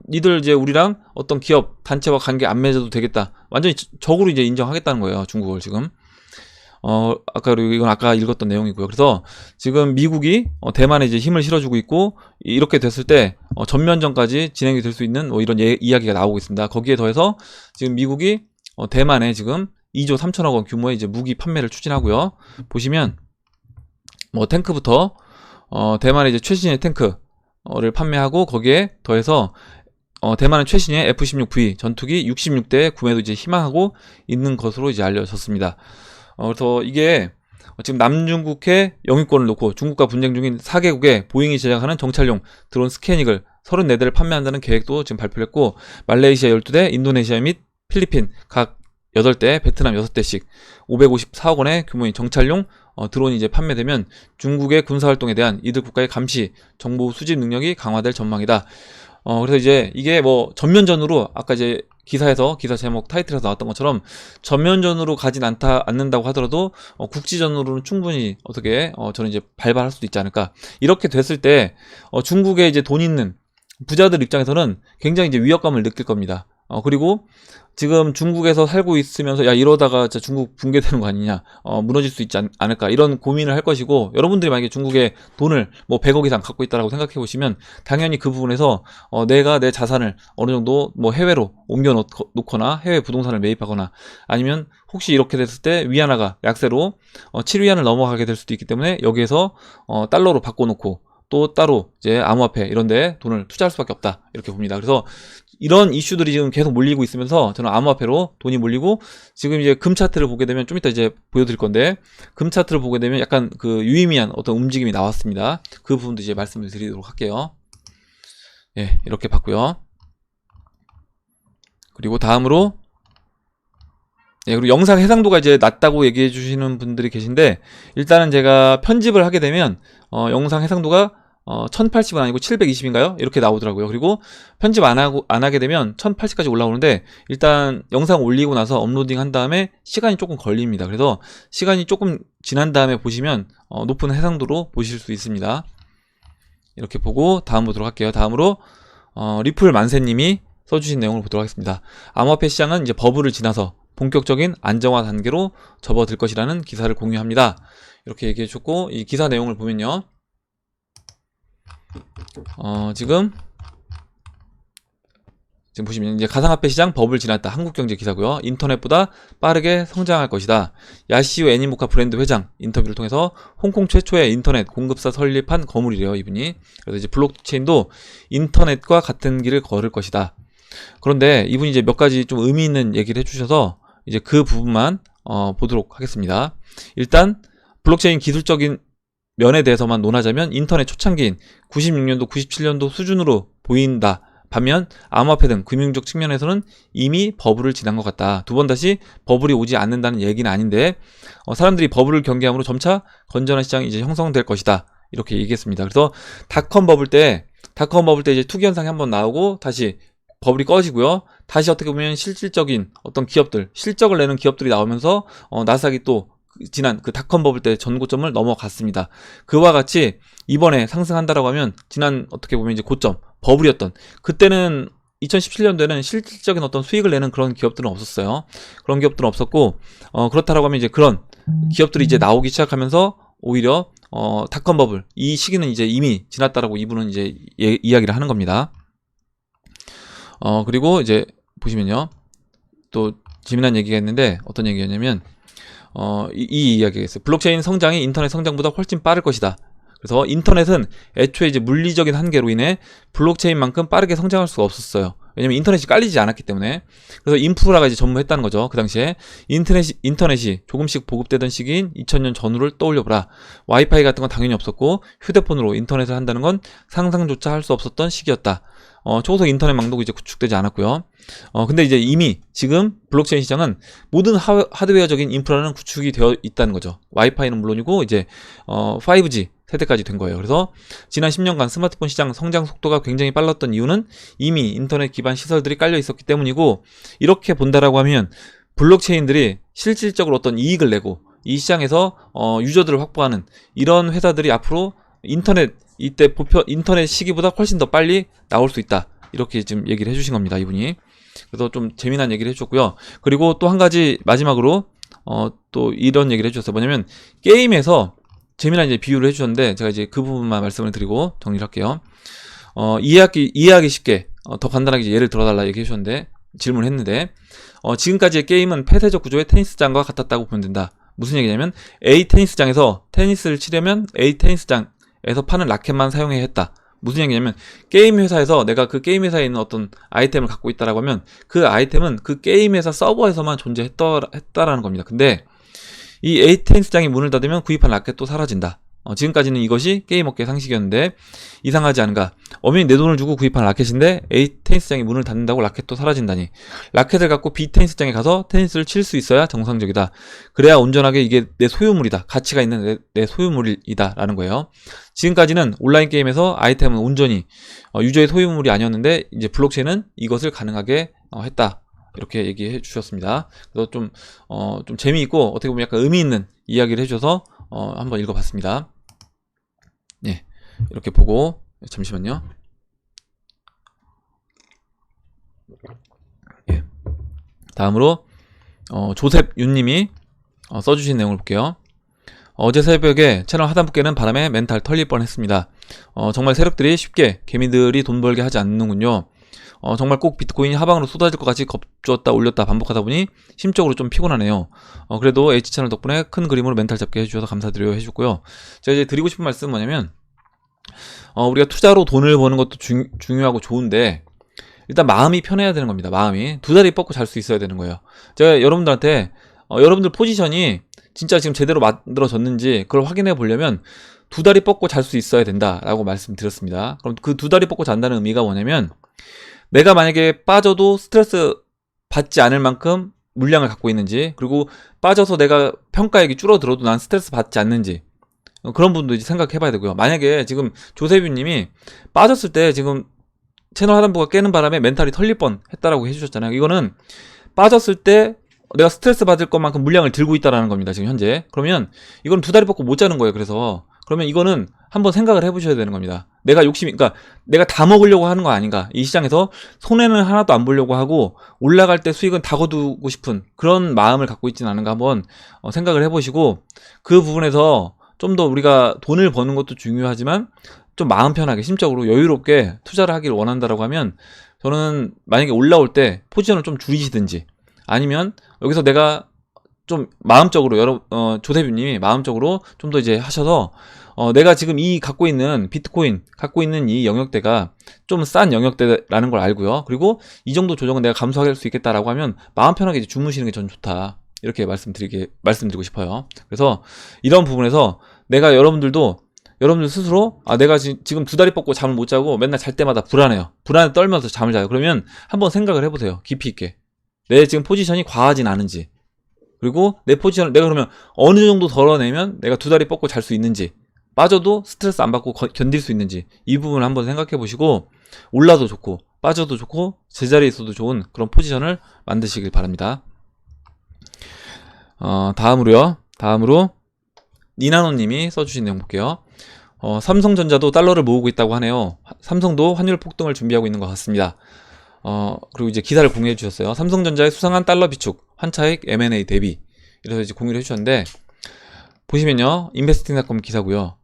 니들 이제 우리랑 어떤 기업, 단체와 관계 안 맺어도 되겠다. 완전히 적으로 이제 인정하겠다는 거예요, 중국을 지금. 그리고 이건 아까 읽었던 내용이고요. 그래서 지금 미국이 대만에 이제 힘을 실어주고 있고, 이렇게 됐을 때 전면전까지 진행이 될 수 있는 뭐 이런 이야기가 나오고 있습니다. 거기에 더해서 지금 미국이 대만에 지금 2조 3천억 원 규모의 이제 무기 판매를 추진하고요. 보시면 뭐 탱크부터 대만의 이제 최신의 탱크를 판매하고, 거기에 더해서 대만은 최신의 F-16V 전투기 66대 구매도 이제 희망하고 있는 것으로 이제 알려졌습니다. 그래서 이게 지금 남중국해 영유권을 놓고 중국과 분쟁 중인 4개국에 보잉이 제작하는 정찰용 드론 스캐닉을 34대를 판매한다는 계획도 지금 발표를 했고, 말레이시아 12대, 인도네시아 및 필리핀 각 8대, 베트남 6대씩 554억 원의 규모의 정찰용 드론이 이제 판매되면 중국의 군사활동에 대한 이들 국가의 감시, 정보 수집 능력이 강화될 전망이다. 그래서 이제 이게 뭐 전면전으로 아까 이제 기사 제목 타이틀에서 나왔던 것처럼 전면전으로 가진 않는다고 하더라도 국지전으로는 충분히 저는 이제 발발할 수도 있지 않을까. 이렇게 됐을 때 중국에 이제 돈 있는 부자들 입장에서는 굉장히 이제 위협감을 느낄 겁니다. 그리고 지금 중국에서 살고 있으면서 야, 이러다가 진짜 중국 붕괴되는 거 아니냐, 무너질 수 있지 않을까, 이런 고민을 할 것이고, 여러분들이 만약에 중국에 돈을 뭐 100억 이상 갖고 있다라고 생각해 보시면 당연히 그 부분에서 내가 내 자산을 어느 정도 뭐 해외로 옮겨 놓거나 해외 부동산을 매입하거나, 아니면 혹시 이렇게 됐을 때 위안화가 약세로 7위안을 넘어가게 될 수도 있기 때문에 여기에서 달러로 바꿔놓고 또 따로 이제 암호화폐 이런데 돈을 투자할 수밖에 없다, 이렇게 봅니다. 그래서 이런 이슈들이 지금 계속 몰리고 있으면서 저는 암호화폐로 돈이 몰리고, 지금 이제 금 차트를 보게 되면 좀 이따 이제 보여드릴 건데, 금 차트를 보게 되면 약간 그 유의미한 어떤 움직임이 나왔습니다. 그 부분도 이제 말씀을 드리도록 할게요. 예, 이렇게 봤고요. 그리고 다음으로 그리고 영상 해상도가 이제 낮다고 얘기해 주시는 분들이 계신데, 일단은 제가 편집을 하게 되면 영상 해상도가 1080은 아니고 720인가요? 이렇게 나오더라고요. 그리고 편집 안 하게 되면 1080까지 올라오는데, 일단 영상 올리고 나서 업로딩 한 다음에 시간이 조금 걸립니다. 그래서 시간이 조금 지난 다음에 보시면 높은 해상도로 보실 수 있습니다. 이렇게 보고 다음 보도록 할게요. 다음으로 리플 만세님이 써주신 내용을 보도록 하겠습니다. 암호화폐 시장은 이제 버블을 지나서 본격적인 안정화 단계로 접어들 것이라는 기사를 공유합니다. 이렇게 얘기해 줬고, 이 기사 내용을 보면요, 지금 지금 보시면 이제 가상화폐 시장 버블 지났다. 한국경제 기사고요. 인터넷보다 빠르게 성장할 것이다. 야시오 애니모카 브랜드 회장 인터뷰를 통해서 홍콩 최초의 인터넷 공급사 설립한 거물이래요, 이분이. 그래서 이제 블록체인도 인터넷과 같은 길을 걸을 것이다. 그런데 이분이 이제 몇 가지 좀 의미 있는 얘기를 해주셔서 이제 그 부분만 보도록 하겠습니다. 일단 블록체인 기술적인 면에 대해서만 논하자면 인터넷 초창기인 96년도, 97년도 수준으로 보인다. 반면 암호화폐 등 금융적 측면에서는 이미 버블을 지난 것 같다. 두 번 다시 버블이 오지 않는다는 얘기는 아닌데 사람들이 버블을 경계함으로 점차 건전한 시장이 이제 형성될 것이다. 이렇게 얘기했습니다. 그래서 닷컴 버블 때 이제 투기 현상이 한번 나오고 다시 버블이 꺼지고요. 다시 어떻게 보면 실질적인 어떤 기업들, 실적을 내는 기업들이 나오면서 나스닥이 또 지난 그 닷컴 버블 때 전고점을 넘어갔습니다. 그와 같이 이번에 상승한다라고 하면 지난 어떻게 보면 이제 고점, 버블이었던 그때는 2017년도에는 실질적인 어떤 수익을 내는 그런 기업들은 없었어요. 그런 기업들은 없었고 그렇다라고 하면 이제 그런 기업들이 이제 나오기 시작하면서 오히려 닷컴 버블 이 시기는 이제 이미 지났다라고 이분은 이제 이야기를 하는 겁니다. 그리고 이제 보시면요. 또 재미난 얘기가 있는데 어떤 얘기였냐면 이 이야기가 있어요. 블록체인 성장이 인터넷 성장보다 훨씬 빠를 것이다. 그래서 인터넷은 애초에 이제 물리적인 한계로 인해 블록체인만큼 빠르게 성장할 수가 없었어요. 왜냐면 인터넷이 깔리지 않았기 때문에. 그래서 인프라가 이제 전무했다는 거죠. 그 당시에 인터넷이 조금씩 보급되던 시기인 2000년 전후를 떠올려보라. 와이파이 같은 건 당연히 없었고 휴대폰으로 인터넷을 한다는 건 상상조차 할 수 없었던 시기였다. 초고속 인터넷망도 이제 구축되지 않았고요. 근데 이제 이미 지금 블록체인 시장은 모든 하드웨어적인 인프라는 구축이 되어 있다는 거죠. 와이파이는 물론이고 이제 5G 세대까지 된 거예요. 그래서 지난 10년간 스마트폰 시장 성장 속도가 굉장히 빨랐던 이유는 이미 인터넷 기반 시설들이 깔려 있었기 때문이고, 이렇게 본다라고 하면 블록체인들이 실질적으로 어떤 이익을 내고 이 시장에서 유저들을 확보하는 이런 회사들이 앞으로 인터넷 인터넷 시기보다 훨씬 더 빨리 나올 수 있다. 이렇게 지금 얘기를 해주신 겁니다, 이분이. 그래서 좀 재미난 얘기를 해주셨고요. 그리고 또 한 가지 마지막으로 또 이런 얘기를 해주셨어요. 뭐냐면 게임에서 재미난 이제 비유를 해주셨는데 제가 이제 그 부분만 말씀을 드리고 정리를 할게요. 이해하기 쉽게 더 간단하게 이제 예를 들어달라 얘기해 주셨는데 질문을 했는데 지금까지의 게임은 폐쇄적 구조의 테니스장과 같았다고 보면 된다. 무슨 얘기냐면 A 테니스장에서 테니스를 치려면 A 테니스장에서 파는 라켓만 사용해야 했다. 무슨 얘기냐면 게임 회사에서 내가 그 게임 회사에 있는 어떤 아이템을 갖고 있다라고 하면 그 아이템은 그 게임 회사 서버에서만 존재했다라는 겁니다. 근데 이 A 테니스장이 문을 닫으면 구입한 라켓도 사라진다. 지금까지는 이것이 게임 업계의 상식이었는데 이상하지 않은가? 엄연히 내 돈을 주고 구입한 라켓인데 A 테니스장이 문을 닫는다고 라켓도 사라진다니. 라켓을 갖고 B 테니스장에 가서 테니스를 칠 수 있어야 정상적이다. 그래야 온전하게 이게 내 소유물이다. 가치가 있는 내 소유물이다 라는 거예요. 지금까지는 온라인 게임에서 아이템은 온전히 유저의 소유물이 아니었는데 이제 블록체인은 이것을 가능하게 했다. 이렇게 얘기해 주셨습니다. 그래서 좀 재미있고 어떻게 보면 약간 의미 있는 이야기를 해주셔서 한번 읽어봤습니다. 네, 이렇게 보고 잠시만요. 예. 다음으로 조셉 윤님이 써주신 내용을 볼게요. 어제 새벽에 채널 하단부께는 바람에 멘탈 털릴 뻔했습니다. 정말 세력들이 쉽게 개미들이 돈 벌게 하지 않는군요. 정말 꼭 비트코인이 하방으로 쏟아질 것 같이 겁주었다 올렸다 반복하다 보니 심적으로 좀 피곤하네요. 그래도 H채널 덕분에 큰 그림으로 멘탈 잡게 해주셔서 감사드려요 해주셨고요. 제가 이제 드리고 싶은 말씀은 뭐냐면 우리가 투자로 돈을 버는 것도 중요하고 좋은데 일단 마음이 편해야 되는 겁니다. 마음이 두 다리 뻗고 잘 수 있어야 되는 거예요. 제가 여러분들한테 여러분들 포지션이 진짜 지금 제대로 만들어졌는지 그걸 확인해 보려면 두 다리 뻗고 잘 수 있어야 된다라고 말씀드렸습니다. 그럼 그 두 다리 뻗고 잔다는 의미가 뭐냐면 내가 만약에 빠져도 스트레스 받지 않을 만큼 물량을 갖고 있는지, 그리고 빠져서 내가 평가액이 줄어들어도 난 스트레스 받지 않는지, 그런 부분도 이제 생각해 봐야 되고요. 만약에 지금 조세빈님이 빠졌을 때 지금 채널 하단부가 깨는 바람에 멘탈이 털릴 뻔 했다라고 해주셨잖아요. 이거는 빠졌을 때 내가 스트레스 받을 것만큼 물량을 들고 있다라는 겁니다, 지금 현재. 그러면 이건 두 다리 뻗고 못 자는 거예요. 그래서 그러면 이거는 한번 생각을 해보셔야 되는 겁니다. 그러니까 내가 다 먹으려고 하는 거 아닌가? 이 시장에서 손해는 하나도 안 보려고 하고 올라갈 때 수익은 다 거두고 싶은 그런 마음을 갖고 있지는 않은가 한번 생각을 해보시고, 그 부분에서 좀 더 우리가 돈을 버는 것도 중요하지만 좀 마음 편하게 심적으로 여유롭게 투자를 하기를 원한다라고 하면 저는 만약에 올라올 때 포지션을 좀 줄이시든지 아니면 여기서 내가 좀 마음적으로 조세뷰님이 마음적으로 좀 더 이제 하셔서 내가 지금 이 갖고 있는 비트코인 갖고 있는 이 영역대가 좀 싼 영역대라는 걸 알고요. 그리고 이 정도 조정은 내가 감수할 수 있겠다라고 하면 마음 편하게 이제 주무시는 게 전 좋다. 이렇게 말씀드리고 싶어요. 그래서 이런 부분에서 내가 여러분들 스스로 내가 지금 두 다리 뻗고 잠을 못 자고 맨날 잘 때마다 불안해 떨면서 잠을 자요. 그러면 한번 생각을 해보세요. 깊이 있게. 내 지금 포지션이 과하진 않은지, 그리고 내 포지션을 내가 그러면 어느 정도 덜어내면 내가 두 다리 뻗고 잘 수 있는지, 빠져도 스트레스 안 받고 견딜 수 있는지, 이 부분을 한번 생각해 보시고 올라도 좋고 빠져도 좋고 제자리에 있어도 좋은 그런 포지션을 만드시길 바랍니다. 다음으로 니나노님이 써주신 내용 볼게요. 삼성전자도 달러를 모으고 있다고 하네요. 삼성도 환율 폭등을 준비하고 있는 것 같습니다. 그리고 이제 기사를 공유해 주셨어요. 삼성전자의 수상한 달러 비축, 환차익 M&A 대비. 이래서 이제 공유를 해 주셨는데, 보시면요, 인베스팅닷컴 기사고요.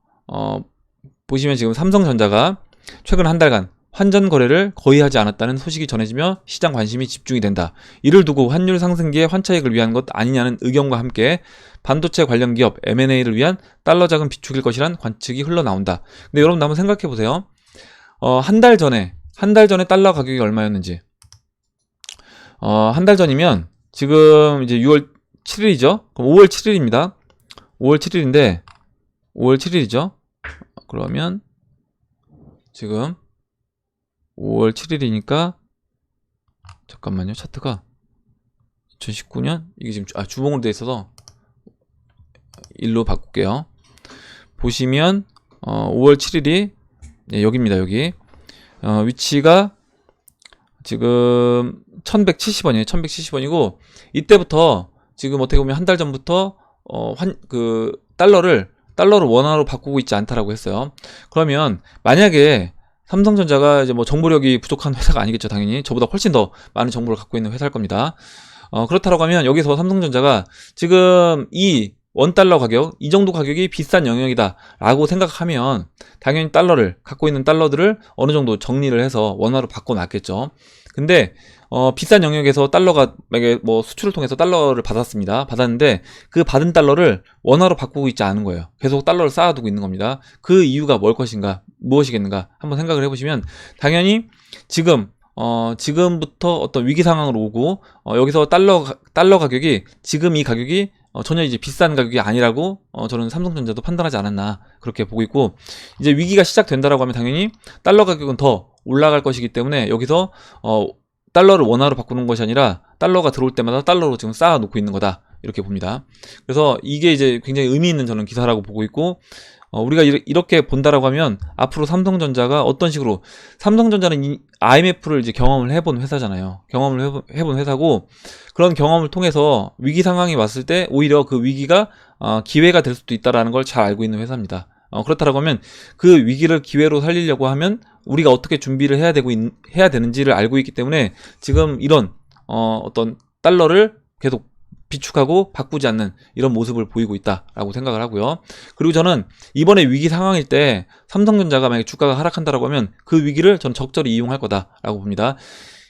보시면 지금 삼성전자가 최근 한 달간 환전 거래를 거의 하지 않았다는 소식이 전해지며 시장 관심이 집중이 된다. 이를 두고 환율 상승기에 환차익을 위한 것 아니냐는 의견과 함께 반도체 관련 기업 M&A를 위한 달러 자금 비축일 것이란 관측이 흘러나온다. 근데 여러분 한번 생각해 보세요. 한 달 전에 달러 가격이 얼마였는지. 한 달 전이면 지금 이제 6월 7일이죠. 그럼 5월 7일입니다. 5월 7일인데 5월 7일이죠. 그러면 지금 5월 7일이니까 잠깐만요. 차트가 2019년 이게 지금 주봉으로 돼 있어서 일로 바꿀게요. 보시면 5월 7일이 여기입니다. 여기 위치가 지금 1170원이에요. 1170원이고 이때부터 지금 어떻게 보면 한 달 전부터 달러를 원화로 바꾸고 있지 않다라고 했어요. 그러면 만약에 삼성전자가 이제 뭐 정보력이 부족한 회사가 아니겠죠. 당연히 저보다 훨씬 더 많은 정보를 갖고 있는 회사일 겁니다. 그렇다라고 하면 여기서 삼성전자가 지금 이 원달러 가격, 이 정도 가격이 비싼 영역이다 라고 생각하면 당연히 갖고 있는 달러들을 어느 정도 정리를 해서 원화로 바꿔놨겠죠. 근데 비싼 영역에서 달러가 만약에 뭐 수출을 통해서 달러를 받았는데 그 받은 달러를 원화로 바꾸고 있지 않은 거예요. 계속 달러를 쌓아두고 있는 겁니다. 그 이유가 무엇이겠는가 한번 생각을 해보시면 당연히 지금부터 어떤 위기 상황으로 오고 여기서 달러 가격이 지금 이 가격이 전혀 이제 비싼 가격이 아니라고 저는 삼성전자도 판단하지 않았나 그렇게 보고 있고, 이제 위기가 시작된다라고 하면 당연히 달러 가격은 더 올라갈 것이기 때문에 여기서 달러를 원화로 바꾸는 것이 아니라 달러가 들어올 때마다 달러로 지금 쌓아 놓고 있는 거다 이렇게 봅니다. 그래서 이게 이제 굉장히 의미 있는 저는 기사라고 보고 있고, 우리가 이렇게 본다라고 하면 앞으로 삼성전자가 어떤 식으로, 삼성전자는 이 IMF를 이제 경험을 해본 회사잖아요. 경험을 해본 회사고, 그런 경험을 통해서 위기 상황이 왔을 때 오히려 그 위기가 기회가 될 수도 있다라는 걸 잘 알고 있는 회사입니다. 그렇다라고 하면 그 위기를 기회로 살리려고 하면 우리가 어떻게 준비를 해야 되는지를 알고 있기 때문에 지금 이런 어떤 달러를 계속 비축하고 바꾸지 않는 이런 모습을 보이고 있다라고 생각을 하고요. 그리고 저는 이번에 위기 상황일 때 삼성전자가 만약에 주가가 하락한다라고 하면 그 위기를 저는 적절히 이용할 거다라고 봅니다.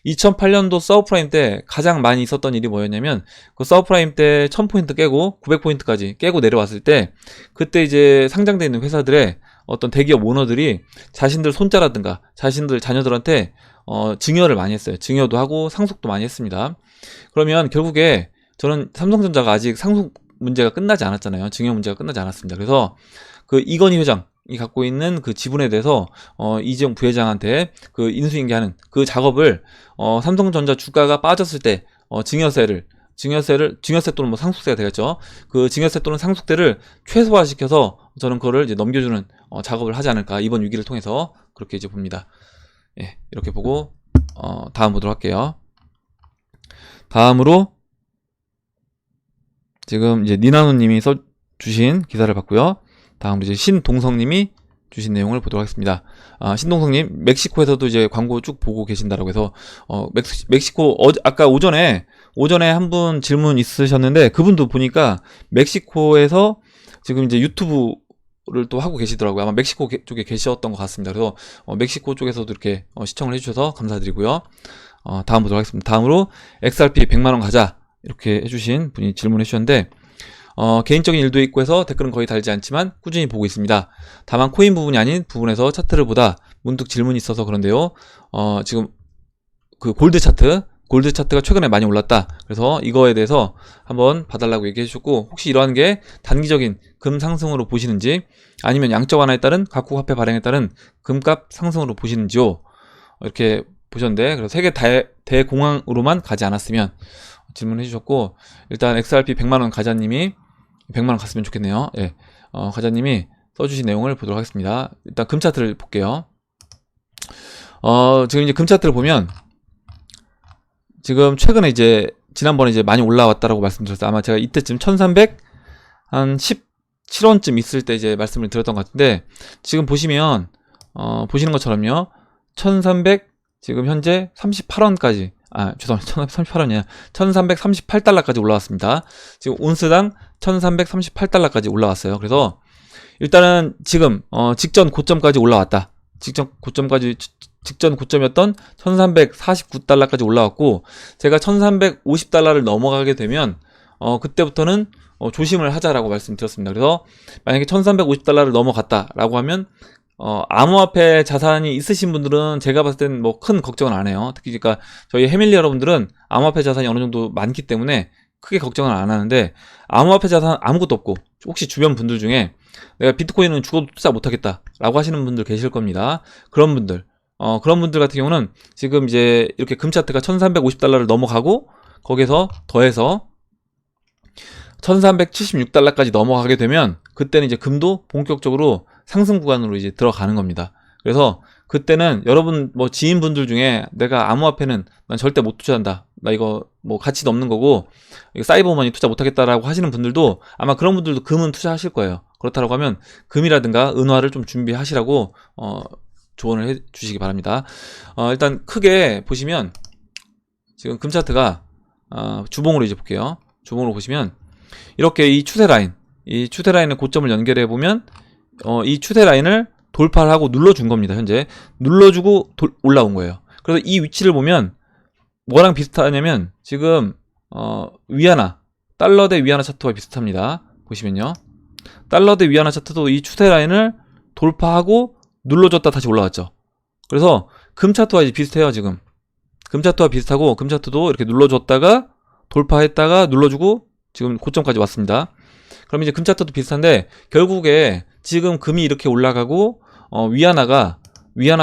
2008년도 서브프라임 때 가장 많이 있었던 일이 뭐였냐면, 그 서브프라임 때 1000포인트 깨고 900포인트까지 깨고 내려왔을 때, 그때 이제 상장되어 있는 회사들의 어떤 대기업 오너들이 자신들 손자라든가 자신들 자녀들한테 증여를 많이 했어요. 증여도 하고 상속도 많이 했습니다. 그러면 결국에 저는 삼성전자가 아직 상속 문제가 끝나지 않았잖아요. 증여 문제가 끝나지 않았습니다. 그래서 그 이건희 회장이 갖고 있는 그 지분에 대해서 이재용 부회장한테 그 인수인계하는 그 작업을 삼성전자 주가가 빠졌을 때 증여세 또는 뭐 상속세가 되겠죠. 그 증여세 또는 상속세를 최소화시켜서 저는 그거를 이제 넘겨주는 작업을 하지 않을까, 이번 위기를 통해서 그렇게 이제 봅니다. 예, 이렇게 보고 다음 보도록 할게요. 다음으로 지금 이제 니나노님이 써주신 기사를 봤고요. 다음으로 이제 신동성님이 주신 내용을 보도록 하겠습니다. 신동성님, 멕시코에서도 이제 광고 쭉 보고 계신다라고 해서 멕시코 아까 오전에 한 분 질문 있으셨는데 그분도 보니까 멕시코에서 지금 이제 유튜브 를 또 하고 계시더라고요. 아마 멕시코 쪽에 계셨던 것 같습니다. 그래서 멕시코 쪽에서도 이렇게 시청을 해주셔서 감사드리고요. 다음 보도록 하겠습니다. 다음으로 XRP 100만원 가자 이렇게 해주신 분이 질문해 주셨는데 개인적인 일도 있고 해서 댓글은 거의 달지 않지만 꾸준히 보고 있습니다. 다만 코인 부분이 아닌 부분에서 차트를 보다 문득 질문이 있어서 그런데요. 지금 그 골드 차트가 최근에 많이 올랐다. 그래서 이거에 대해서 한번 봐달라고 얘기해 주셨고, 혹시 이러한 게 단기적인 금 상승으로 보시는지, 아니면 양적 완화에 따른 각국 화폐 발행에 따른 금값 상승으로 보시는지요. 이렇게 보셨는데, 그래서 세계 대공황으로만 가지 않았으면 질문해 주셨고, 일단 XRP 100만원 가자님이 100만원 갔으면 좋겠네요. 예. 가자님이 써주신 내용을 보도록 하겠습니다. 일단 금 차트를 볼게요. 지금 이제 금 차트를 보면, 지금 최근에 이제 지난번에 이제 많이 올라왔다라고 말씀드렸어요. 아마 제가 이때쯤 1317원쯤 있을 때 이제 말씀을 드렸던 것 같은데, 지금 보시면 보시는 것처럼요. 1300 지금 현재 38원까지 죄송합니다. 1338원이야. 1338달러까지 올라왔습니다. 지금 온스당 1338달러까지 올라왔어요. 그래서 일단은 지금 직전 고점까지 올라왔다. 직전 고점이었던 1349달러까지 올라왔고, 제가 1350달러를 넘어가게 되면 그때부터는 조심을 하자라고 말씀드렸습니다. 그래서 만약에 1350달러를 넘어갔다라고 하면 암호화폐 자산이 있으신 분들은 제가 봤을 때는 뭐 큰 걱정은 안 해요. 특히 그러니까 저희 해밀리 여러분들은 암호화폐 자산이 어느 정도 많기 때문에 크게 걱정을 안 하는데, 암호화폐 자산 아무것도 없고 혹시 주변 분들 중에 내가 비트코인은 죽어도 투자 못하겠다 라고 하시는 분들 계실 겁니다. 그런 분들 같은 경우는 지금 이제 이렇게 금 차트가 1350달러를 넘어가고 거기서 더해서 1376달러까지 넘어가게 되면, 그때는 이제 금도 본격적으로 상승 구간으로 이제 들어가는 겁니다. 그래서 그때는 여러분 뭐 지인분들 중에 내가 암호화폐는 난 절대 못 투자한다, 나 이거 뭐 가치도 없는 거고 이거 사이버머니 투자 못하겠다라고 하시는 분들도 아마 그런 분들도 금은 투자하실 거예요. 그렇다고 하면 금이라든가 은화를 좀 준비하시라고 조언을 해 주시기 바랍니다. 일단 크게 보시면 지금 금 차트가 주봉으로 이제 볼게요. 주봉으로 보시면 이렇게 이 추세 라인의 고점을 연결해 보면 이 추세 라인을 돌파를 하고 눌러준 겁니다. 현재 눌러주고 올라온 거예요. 그래서 이 위치를 보면 뭐랑 비슷하냐면 지금 위안화, 달러 대 위안화 차트와 비슷합니다. 보시면요, 달러 대 위안화 차트도 이 추세 라인을 돌파하고 눌러줬다 다시 올라왔죠. 그래서 금 차트와 이제 비슷해요. 지금 금 차트와 비슷하고, 금 차트도 이렇게 눌러줬다가 돌파했다가 눌러주고 지금 고점까지 왔습니다. 그럼 이제 금 차트도 비슷한데, 결국에 지금 금이 이렇게 올라가고 위안화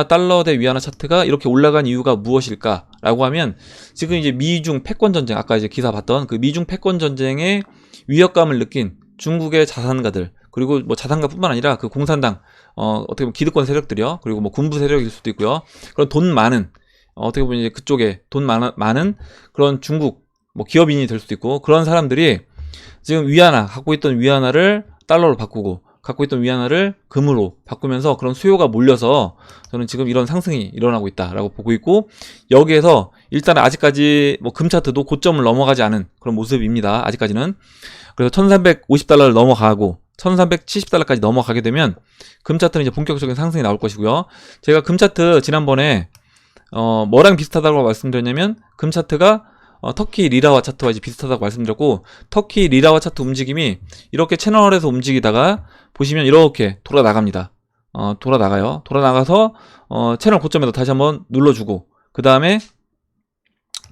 달러 대 위안화 차트가 이렇게 올라간 이유가 무엇일까 라고 하면, 지금 이제 미중 패권 전쟁, 아까 이제 기사 봤던 그 미중 패권 전쟁의 위협감을 느낀 중국의 자산가들, 그리고 뭐 자산가뿐만 아니라 그 공산당 어떻게 보면 기득권 세력들이요, 그리고 뭐 군부 세력일 수도 있고요, 그런 돈 많은 어떻게 보면 이제 그쪽에 돈 많은 그런 중국 뭐 기업인이 될 수도 있고, 그런 사람들이 지금 갖고 있던 위안화를 달러로 바꾸고 갖고 있던 위안화를 금으로 바꾸면서 그런 수요가 몰려서 저는 지금 이런 상승이 일어나고 있다라고 보고 있고, 여기에서 일단 아직까지 뭐 금 차트도 고점을 넘어가지 않은 그런 모습입니다. 아직까지는. 그래서 1350달러를 넘어가고 1370달러까지 넘어가게 되면 금 차트는 이제 본격적인 상승이 나올 것이고요. 제가 금 차트 지난번에 뭐랑 비슷하다고 말씀드렸냐면, 금 차트가 터키 리라와 차트와 이제 비슷하다고 말씀드렸고, 터키 리라와 차트 움직임이 이렇게 채널에서 움직이다가 보시면 이렇게 돌아나갑니다. 돌아나가요. 돌아나가서 채널 고점에서 다시 한번 눌러주고, 그 다음에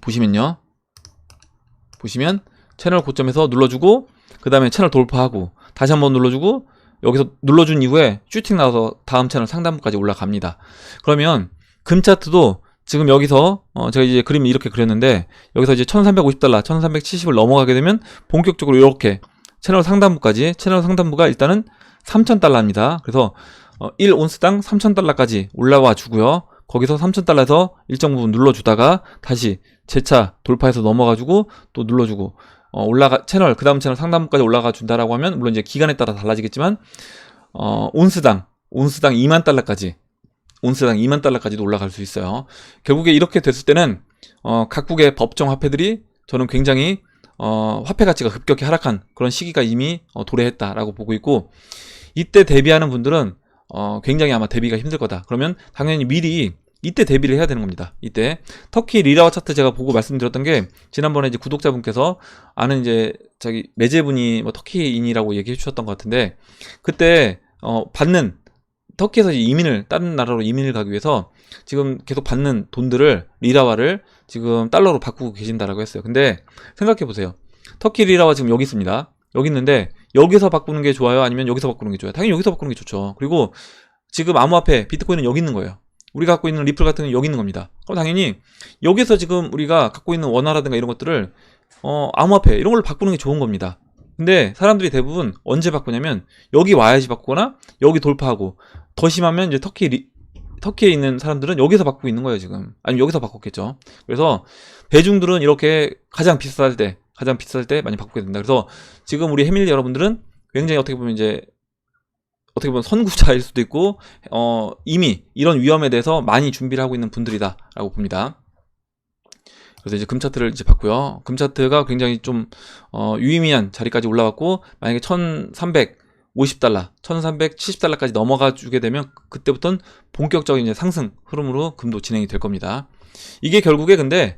보시면 채널 고점에서 눌러주고, 그 다음에 채널 돌파하고 다시 한번 눌러주고, 여기서 눌러준 이후에 슈팅 나와서 다음 채널 상단부까지 올라갑니다. 그러면 금 차트도 지금 여기서 제가 이제 그림을 이렇게 그렸는데, 여기서 이제 1350달러 1370을 넘어가게 되면 본격적으로 이렇게 채널 상단부가 일단은 3000달러입니다. 그래서 1온스당 3000달러까지 올라와 주고요. 거기서 3000달러에서 일정 부분 눌러주다가 다시 재차 돌파해서 넘어가주고 또 눌러주고 채널, 그 다음 채널 상단부까지 올라가 준다라고 하면, 물론 이제 기간에 따라 달라지겠지만 온스당 2만 달러까지도 올라갈 수 있어요. 결국에 이렇게 됐을 때는 각국의 법정 화폐들이 저는 굉장히 화폐 가치가 급격히 하락한 그런 시기가 이미 도래했다라고 보고 있고, 이때 대비하는 분들은 굉장히 아마 대비가 힘들 거다. 그러면 당연히 미리 이때 대비를 해야 되는 겁니다. 이때 터키 리라와 차트 제가 보고 말씀드렸던 게, 지난번에 이제 구독자분께서 아는 이제 자기 매제분이 뭐 터키인이라고 얘기해 주셨던 것 같은데, 그때 받는 터키에서 이제 다른 나라로 이민을 가기 위해서 지금 계속 받는 돈들을, 리라화를 지금 달러로 바꾸고 계신다라고 했어요. 근데 생각해 보세요. 터키 리라화 지금 여기 있습니다. 여기 있는데 여기서 바꾸는 게 좋아요? 아니면 여기서 바꾸는 게 좋아요? 당연히 여기서 바꾸는 게 좋죠. 그리고 지금 암호화폐 비트코인은 여기 있는 거예요. 우리가 갖고 있는 리플 같은 건 여기 있는 겁니다. 그럼 당연히 여기서 지금 우리가 갖고 있는 원화라든가 이런 것들을 암호화폐 이런 걸로 바꾸는 게 좋은 겁니다. 근데 사람들이 대부분 언제 바꾸냐면 여기 와야지 바꾸거나 여기 돌파하고, 더 심하면 이제 터키에 있는 사람들은 여기서 바꾸고 있는 거예요 지금. 아니면 여기서 바꿨겠죠. 그래서 대중들은 이렇게 가장 비쌀 때 많이 바꾸게 된다. 그래서 지금 우리 해밀리 여러분들은 굉장히 어떻게 보면 선구자일 수도 있고 이미 이런 위험에 대해서 많이 준비를 하고 있는 분들이다라고 봅니다. 그래서 이제 금 차트를 이제 봤고요. 금 차트가 굉장히 좀 유의미한 자리까지 올라왔고, 만약에 1350달러, 1370달러까지 넘어가 주게 되면 그때부터는 본격적인 이제 상승 흐름으로 금도 진행이 될 겁니다. 이게 결국에 근데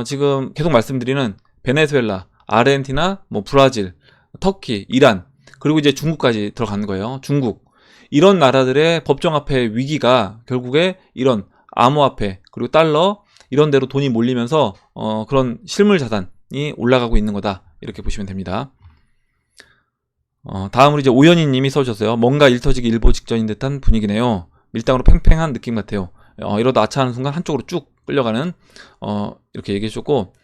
지금 계속 말씀드리는 베네수엘라, 아르헨티나, 뭐 브라질, 터키, 이란, 그리고 이제 중국까지 들어가는 거예요. 중국. 이런 나라들의 법정화폐 위기가 결국에 이런 암호화폐 그리고 달러 이런 데로 돈이 몰리면서 그런 실물 자산이 올라가고 있는 거다, 이렇게 보시면 됩니다. 다음으로 이제 오연희 님이 써주셨어요. 뭔가 일터지기 일보 직전인 듯한 분위기네요. 밀당으로 팽팽한 느낌 같아요. 이러다 아차하는 순간 한쪽으로 쭉 끌려가는 이렇게 얘기해 주셨고,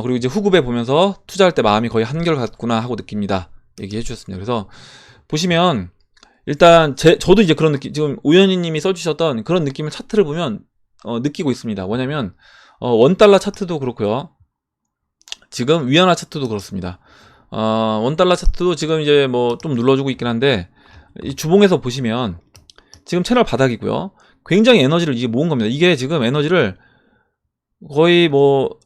그리고 이제 후급에 보면서 투자할 때 마음이 거의 한결같구나 하고 느낍니다, 얘기해 주셨습니다. 그래서 보시면 일단 저도 이제 그런 느낌, 지금 오연희 님이 써주셨던 그런 느낌을 차트를 보면 느끼고 있습니다. 뭐냐면 원달러 차트도 그렇고요, 지금 위안화 차트도 그렇습니다. 원달러 차트도 지금 이제 뭐 좀 눌러주고 있긴 한데, 이 주봉에서 보시면 지금 채널 바닥이고요. 굉장히 에너지를 이제 모은 겁니다. 이게 지금 에너지를 거의 뭐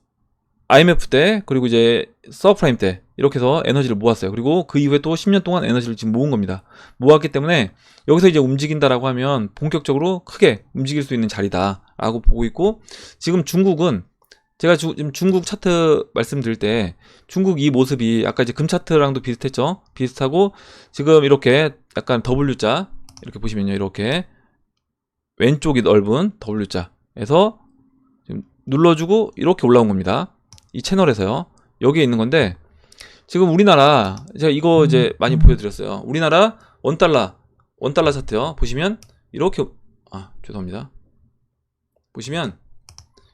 IMF 때, 그리고 이제 서브프라임 때 이렇게 해서 에너지를 모았어요. 그리고 그 이후에 또 10년 동안 에너지를 지금 모은 겁니다. 모았기 때문에 여기서 이제 움직인다라고 하면 본격적으로 크게 움직일 수 있는 자리다라고 보고 있고, 지금 중국은 제가 지금 중국 차트 말씀드릴 때 중국 이 모습이 아까 이제 금 차트랑도 비슷했죠. 비슷하고 지금 이렇게 약간 W자 이렇게 보시면요, 이렇게 왼쪽이 넓은 W자에서 지금 눌러주고 이렇게 올라온 겁니다. 이 채널에서요. 여기에 있는 건데, 지금 우리나라 제가 이거 이제 많이 보여드렸어요. 우리나라 원달러 차트요. 보시면 이렇게, 죄송합니다. 보시면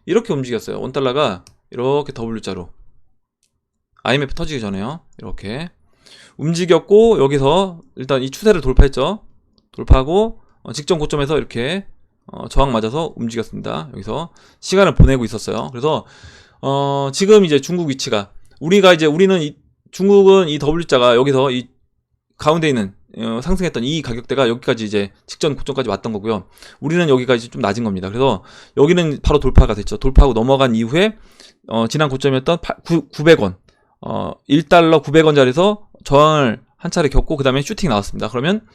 이렇게 움직였어요. 원달러가 이렇게 W자로 IMF 터지기 전에요. 이렇게 움직였고, 여기서 일단 이 추세를 돌파했죠. 돌파하고 직전 고점에서 이렇게 저항 맞아서 움직였습니다. 여기서 시간을 보내고 있었어요. 그래서 지금 이제 중국 위치가, 중국은 이 W자가 여기서 이 가운데 있는 상승했던 이 가격대가 여기까지 이제 직전 고점까지 왔던 거고요. 우리는 여기까지 좀 낮은 겁니다. 그래서 여기는 바로 돌파가 됐죠. 돌파하고 넘어간 이후에 지난 고점이었던 900원 1달러 900원짜리에서 저항을 한 차례 겪고 그 다음에 슈팅 나왔습니다. 그러면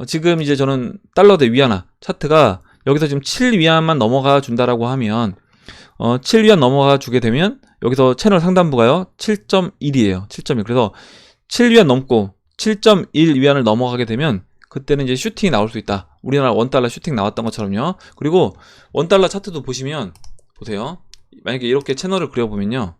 지금 이제 저는 달러 대 위안화 차트가 여기서 지금 7위안만 넘어가 준다라고 하면 7위안 넘어가 주게 되면 여기서 채널 상단부가요 7.1이에요. 7.1. 그래서 7위안 넘고 7.1위안을 넘어가게 되면 그때는 이제 슈팅이 나올 수 있다. 우리나라 원달러 슈팅 나왔던 것처럼요. 그리고 원달러 차트도 보시면, 보세요. 만약에 이렇게 채널을 그려보면요,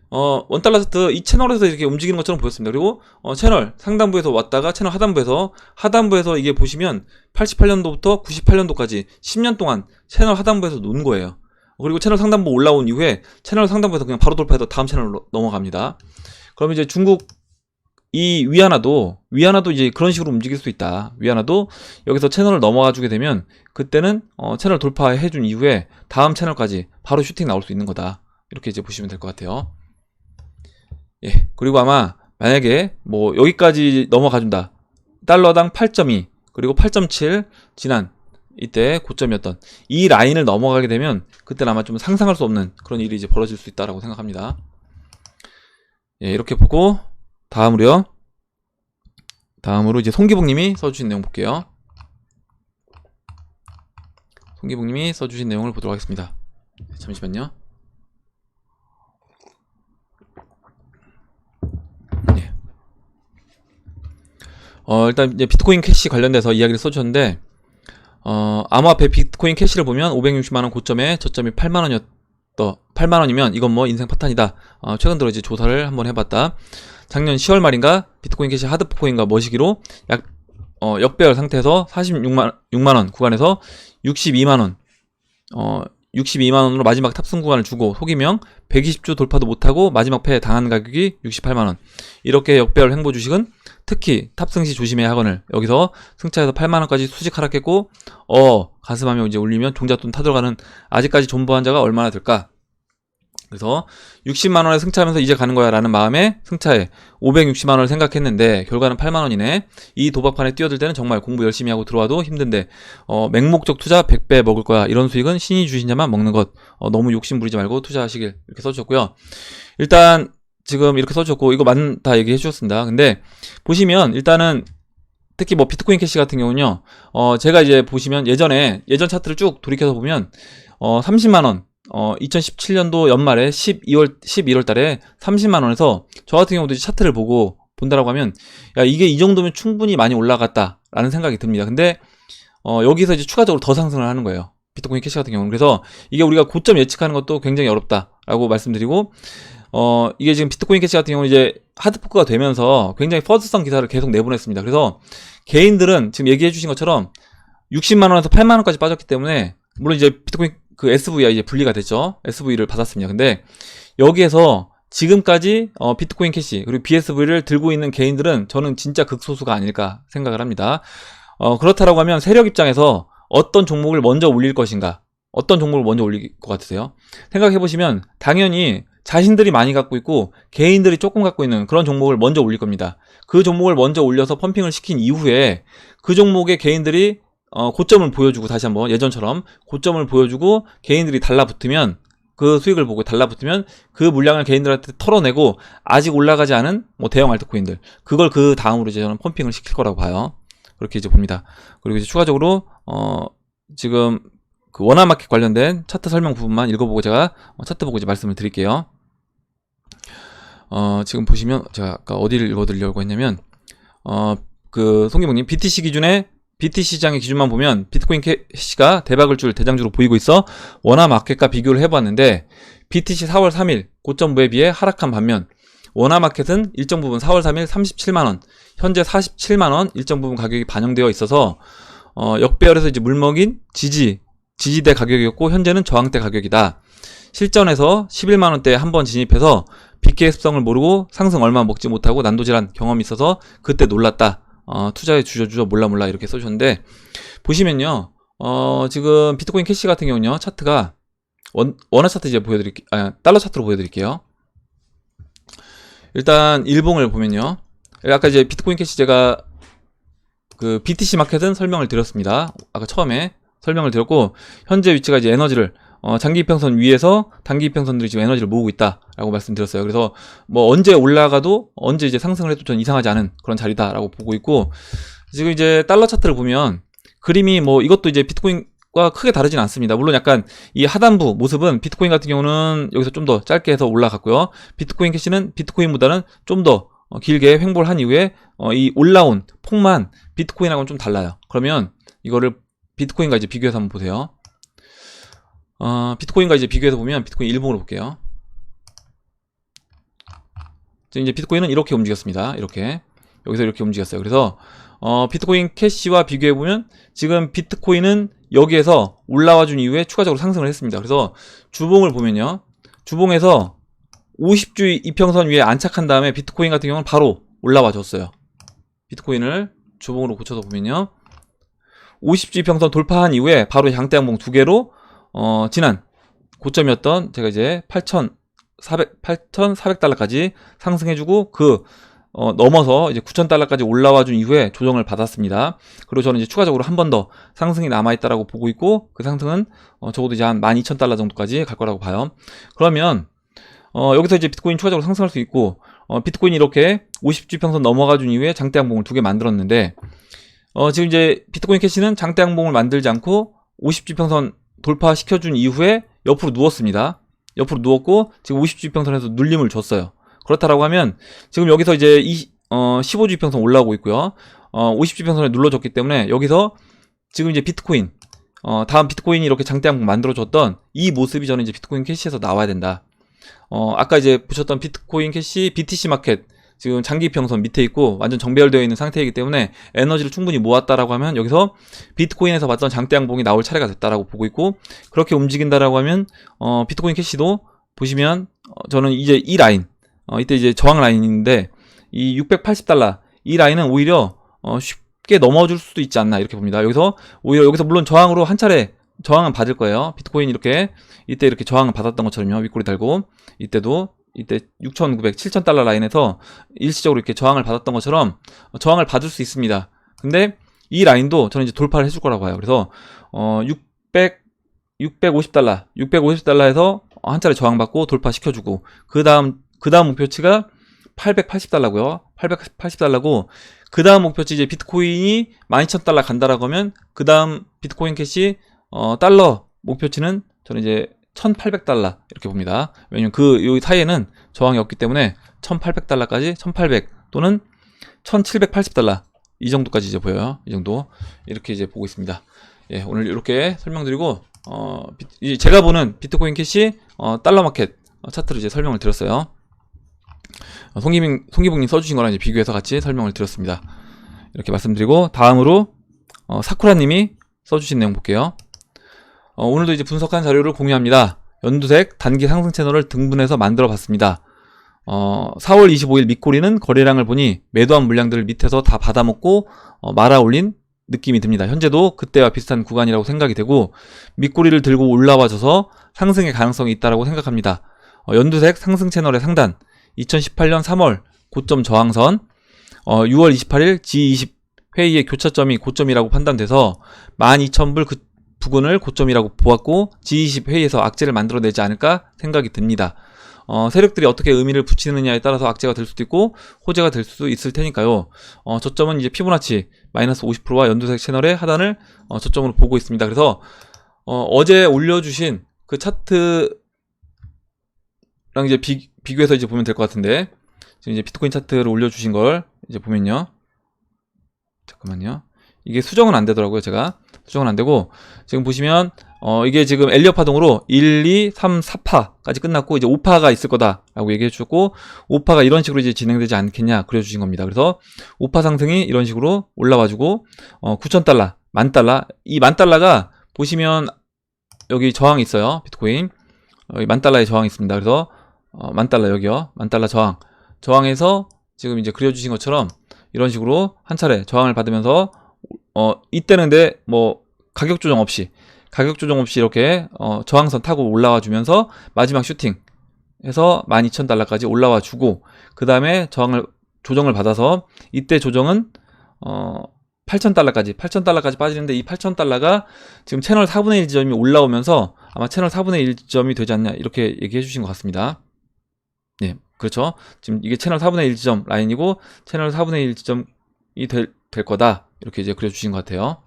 원달러 차트 이 채널에서 이렇게 움직이는 것처럼 보였습니다. 그리고 채널 상단부에서 왔다가 채널 하단부에서 이게 보시면 88년도부터 98년도까지 10년 동안 채널 하단부에서 논 거예요. 그리고 채널 상단부 올라온 이후에 채널 상단부에서 그냥 바로 돌파해서 다음 채널로 넘어갑니다. 그럼 이제 중국 이 위안화도 이제 그런 식으로 움직일 수 있다. 위안화도 여기서 채널을 넘어가 주게 되면 그때는 채널 돌파해 준 이후에 다음 채널까지 바로 슈팅 나올 수 있는 거다. 이렇게 이제 보시면 될 것 같아요. 예. 그리고 아마 만약에 뭐 여기까지 넘어가 준다. 달러당 8.2 그리고 8.7 지난 이때 고점이었던 이 라인을 넘어가게 되면 그때는 아마 좀 상상할 수 없는 그런 일이 이제 벌어질 수 있다라고 생각합니다. 예, 이렇게 보고 다음으로요. 다음으로 이제 송기복님이 써주신 내용 볼게요. 송기복님이 써주신 내용을 보도록 하겠습니다. 잠시만요. 네. 일단 이제 비트코인 캐시 관련돼서 이야기를 써주셨는데, 암호화폐 비트코인 캐시를 보면 560만원 고점에 저점이 8만원이면 이건 뭐 인생 파탄이다. 최근 들어 이제 조사를 한번 해봤다. 작년 10월 말인가 비트코인 캐시 하드코인과 머시기로 역배열 상태에서 46만원 구간에서 62만원 62만원으로 마지막 탑승 구간을 주고 소기명 120주 돌파도 못하고 마지막 패에 당한 가격이 68만원. 이렇게 역배열 횡보 주식은 특히 탑승 시 조심해야 하거늘. 여기서 승차에서 8만원까지 수직 하락했고 가슴하며 이제 울리면 종잣돈 타들어가는 아직까지 존버한 자가 얼마나 될까. 그래서 60만원에 승차하면서 이제 가는 거야 라는 마음에 승차에 560만원을 생각했는데 결과는 8만원이네. 이 도박판에 뛰어들 때는 정말 공부 열심히 하고 들어와도 힘든데 맹목적 투자 100배 먹을 거야. 이런 수익은 신이 주신 자만 먹는 것. 너무 욕심 부리지 말고 투자하시길. 이렇게 써주셨고요. 일단 지금 이렇게 써주셨고 이거 다 얘기해 주셨습니다. 근데 보시면 일단은 특히 뭐 비트코인 캐시 같은 경우는요. 제가 이제 보시면 예전 차트를 쭉 돌이켜서 보면 30만원 2017년도 연말에 11월 달에 30만원에서 저 같은 경우도 이제 차트를 보고 본다라고 하면 야 이게 이 정도면 충분히 많이 올라갔다 라는 생각이 듭니다. 근데 여기서 이제 추가적으로 더 상승을 하는 거예요. 비트코인 캐시 같은 경우는. 그래서 이게 우리가 고점 예측하는 것도 굉장히 어렵다라고 말씀드리고 이게 지금 비트코인 캐시 같은 경우는 이제 하드포크가 되면서 굉장히 퍼즈성 기사를 계속 내보냈습니다. 그래서 개인들은 지금 얘기해 주신 것처럼 60만원에서 8만원까지 빠졌기 때문에 물론 이제 비트코인 그 SVI 이제 분리가 됐죠. SV를 받았습니다. 근데 여기에서 지금까지 비트코인 캐시 그리고 BSV를 들고 있는 개인들은 저는 진짜 극소수가 아닐까 생각을 합니다. 그렇다라고 하면 세력 입장에서 어떤 종목을 먼저 올릴 것인가, 어떤 종목을 먼저 올릴 것 같으세요? 생각해보시면 당연히 자신들이 많이 갖고 있고 개인들이 조금 갖고 있는 그런 종목을 먼저 올릴 겁니다. 그 종목을 먼저 올려서 펌핑을 시킨 이후에 그 종목의 개인들이 고점을 보여주고 다시 한번 예전처럼 고점을 보여주고 개인들이 달라붙으면 그 수익을 보고 달라붙으면 그 물량을 개인들한테 털어내고 아직 올라가지 않은 뭐 대형 알트코인들 그걸 그 다음으로 이제 저는 펌핑을 시킬 거라고 봐요. 그렇게 이제 봅니다. 그리고 이제 추가적으로 지금 그 원화마켓 관련된 차트 설명 부분만 읽어보고 제가 차트 보고 이제 말씀을 드릴게요. 지금 보시면 제가 아까 어디를 읽어드리려고 했냐면 그 송기봉님 BTC 기준에 BTC 시장의 기준만 보면 비트코인 캐시가 대박을 줄 대장주로 보이고 있어 원화마켓과 비교를 해봤는데 BTC 4월 3일 고점부에 비해 하락한 반면 원화마켓은 일정 부분 4월 3일 37만원 현재 47만원 일정 부분 가격이 반영되어 있어서 역배열에서 이제 물먹인 지지대 가격이었고 현재는 저항대 가격이다. 실전에서 11만원대에 한번 진입해서 BK 습성을 모르고 상승 얼마 먹지 못하고 난도질한 경험이 있어서 그때 놀랐다. 투자에 주저 몰라 이렇게 써주셨는데 보시면요 지금 비트코인 캐시 같은 경우는요 차트가 원화 차트 이제 달러 차트로 보여드릴게요. 일단 일봉을 보면요 아까 이제 비트코인 캐시 제가 그 BTC 마켓은 설명을 드렸습니다. 아까 처음에 설명을 드렸고 현재 위치가 이제 에너지를 장기 이평선 위에서 단기 이평선들이 지금 에너지를 모으고 있다라고 말씀드렸어요. 그래서 뭐 언제 올라가도 언제 이제 상승을 해도 전 이상하지 않은 그런 자리다라고 보고 있고 지금 이제 달러 차트를 보면 그림이 뭐 이것도 이제 비트코인과 크게 다르진 않습니다. 물론 약간 이 하단부 모습은 비트코인 같은 경우는 여기서 좀 더 짧게 해서 올라갔고요. 비트코인 캐시는 비트코인보다는 좀 더 길게 횡보를 한 이후에 이 올라온 폭만 비트코인하고는 좀 달라요. 그러면 이거를 비트코인과 이제 비교해서 한번 보세요. 비트코인과 이제 비교해서 보면 비트코인 일봉으로 볼게요. 지금 이제 비트코인은 이렇게 움직였습니다. 이렇게 여기서 이렇게 움직였어요. 그래서 비트코인 캐시와 비교해 보면 지금 비트코인은 여기에서 올라와 준 이후에 추가적으로 상승을 했습니다. 그래서 주봉을 보면요, 주봉에서 50주 이평선 위에 안착한 다음에 비트코인 같은 경우는 바로 올라와 줬어요. 비트코인을 주봉으로 고쳐서 보면요, 50주 이평선 돌파한 이후에 바로 양대 양봉 두 개로 지난 고점이었던 제가 이제 8,400달러까지 상승해주고 넘어서 이제 9,000달러까지 올라와 준 이후에 조정을 받았습니다. 그리고 저는 이제 추가적으로 한 번 더 상승이 남아있다라고 보고 있고 그 상승은 적어도 이제 한 12,000달러 정도까지 갈 거라고 봐요. 그러면 여기서 이제 비트코인 추가적으로 상승할 수 있고 비트코인이 이렇게 50주평선 넘어가 준 이후에 장대 항봉을 2개 만들었는데 지금 이제 비트코인 캐시는 장대 항봉을 만들지 않고 50주평선 돌파시켜준 이후에 옆으로 누웠습니다. 옆으로 누웠고 지금 50주평선에서 눌림을 줬어요. 그렇다라고 하면 지금 여기서 이제 15주평선 올라오고 있고요. 50주평선에 눌러줬기 때문에 여기서 지금 이제 비트코인 다음 비트코인이 이렇게 장대 항봉 만들어줬던 이 모습이 저는 이제 비트코인 캐시에서 나와야 된다. 아까 이제 보셨던 비트코인 캐시 BTC 마켓 지금 장기 평선 밑에 있고 완전 정배열되어 있는 상태이기 때문에 에너지를 충분히 모았다라고 하면 여기서 비트코인에서 봤던 장대 항봉이 나올 차례가 됐다라고 보고 있고, 그렇게 움직인다라고 하면 비트코인 캐시도 보시면 저는 이제 이 라인 이때 이제 저항 라인인데 이 680달러 이 라인은 오히려 쉽게 넘어줄 수도 있지 않나 이렇게 봅니다. 여기서 오히려 여기서 물론 저항으로 한 차례 저항은 받을 거예요. 비트코인 이렇게 이때 이렇게 저항을 받았던 것처럼요. 윗꼬리 달고 이때도 이때 6,900, 7,000달러 라인에서 일시적으로 이렇게 저항을 받았던 것처럼 저항을 받을 수 있습니다. 근데 이 라인도 저는 이제 돌파를 해줄 거라고 봐요. 그래서 650달러, 650달러에서 한 차례 저항받고 돌파시켜주고 그 다음 목표치가 880달러고요. 880달러고 그 다음 목표치 이제 비트코인이 12,000달러 간다라고 하면 그 다음 비트코인 캐시 달러 목표치는 저는 이제 1,800달러 이렇게 봅니다. 왜냐면 요 사이에는 저항이 없기 때문에 1,800달러까지 1,800 또는 1,780달러 이 정도까지 이제 보여요. 이 정도 이렇게 이제 보고 있습니다. 예, 오늘 이렇게 설명드리고 제가 보는 비트코인 캐시 달러 마켓 차트를 이제 설명을 드렸어요. 송기붕님 써주신 거랑 이제 비교해서 같이 설명을 드렸습니다. 이렇게 말씀드리고 다음으로 사쿠라님이 써주신 내용 볼게요. 오늘도 이제 분석한 자료를 공유합니다. 연두색 단기 상승 채널을 등분해서 만들어 봤습니다. 4월 25일 밑꼬리는 거래량을 보니 매도한 물량들을 밑에서 다 받아먹고 말아 올린 느낌이 듭니다. 현재도 그때와 비슷한 구간이라고 생각이 되고 밑꼬리를 들고 올라와줘서 상승의 가능성이 있다고 생각합니다. 연두색 상승 채널의 상단 2018년 3월 고점 저항선 6월 28일 G20 회의의 교차점이 고점이라고 판단돼서 12,000불 그 부근을 고점이라고 보았고 G20 회의에서 악재를 만들어내지 않을까 생각이 듭니다. 세력들이 어떻게 의미를 붙이느냐에 따라서 악재가 될 수도 있고 호재가 될 수도 있을 테니까요. 저점은 이제 피보나치 마이너스 50%와 연두색 채널의 하단을 저점으로 보고 있습니다. 그래서 어제 올려주신 그 차트랑 이제 비교해서 이제 보면 될 것 같은데 지금 이제 비트코인 차트를 올려주신 걸 이제 보면요. 잠깐만요. 이게 수정은 안 되더라고요. 제가 수정은 안 되고 지금 보시면 이게 지금 엘리엇 파동으로 1, 2, 3, 4파까지 끝났고 이제 5파가 있을 거다라고 얘기해 주셨고 5파가 이런 식으로 이제 진행되지 않겠냐 그려주신 겁니다. 그래서 5파 상승이 이런 식으로 올라와주고 9,000달러, 10,000달러 이 10,000달러가 보시면 여기 저항이 있어요. 비트코인 여기 10,000달러의 저항이 있습니다. 그래서 10,000달러 여기요. 10,000달러 저항에서 지금 이제 그려주신 것처럼 이런 식으로 한 차례 저항을 받으면서 이때는 근데 뭐 가격 조정 없이 이렇게 저항선 타고 올라와 주면서 마지막 슈팅 해서 12,000달러까지 올라와 주고 그 다음에 조정을 받아서 이때 조정은 8,000달러까지 빠지는데 이 8,000달러가 지금 채널 4분의 1 지점이 올라오면서 아마 채널 4분의 1 지점이 되지 않냐 이렇게 얘기해 주신 것 같습니다. 네, 그렇죠. 지금 이게 채널 4분의 1 지점 라인이고 채널 4분의 1 지점이 될 거다 이렇게 이제 그려주신 것 같아요.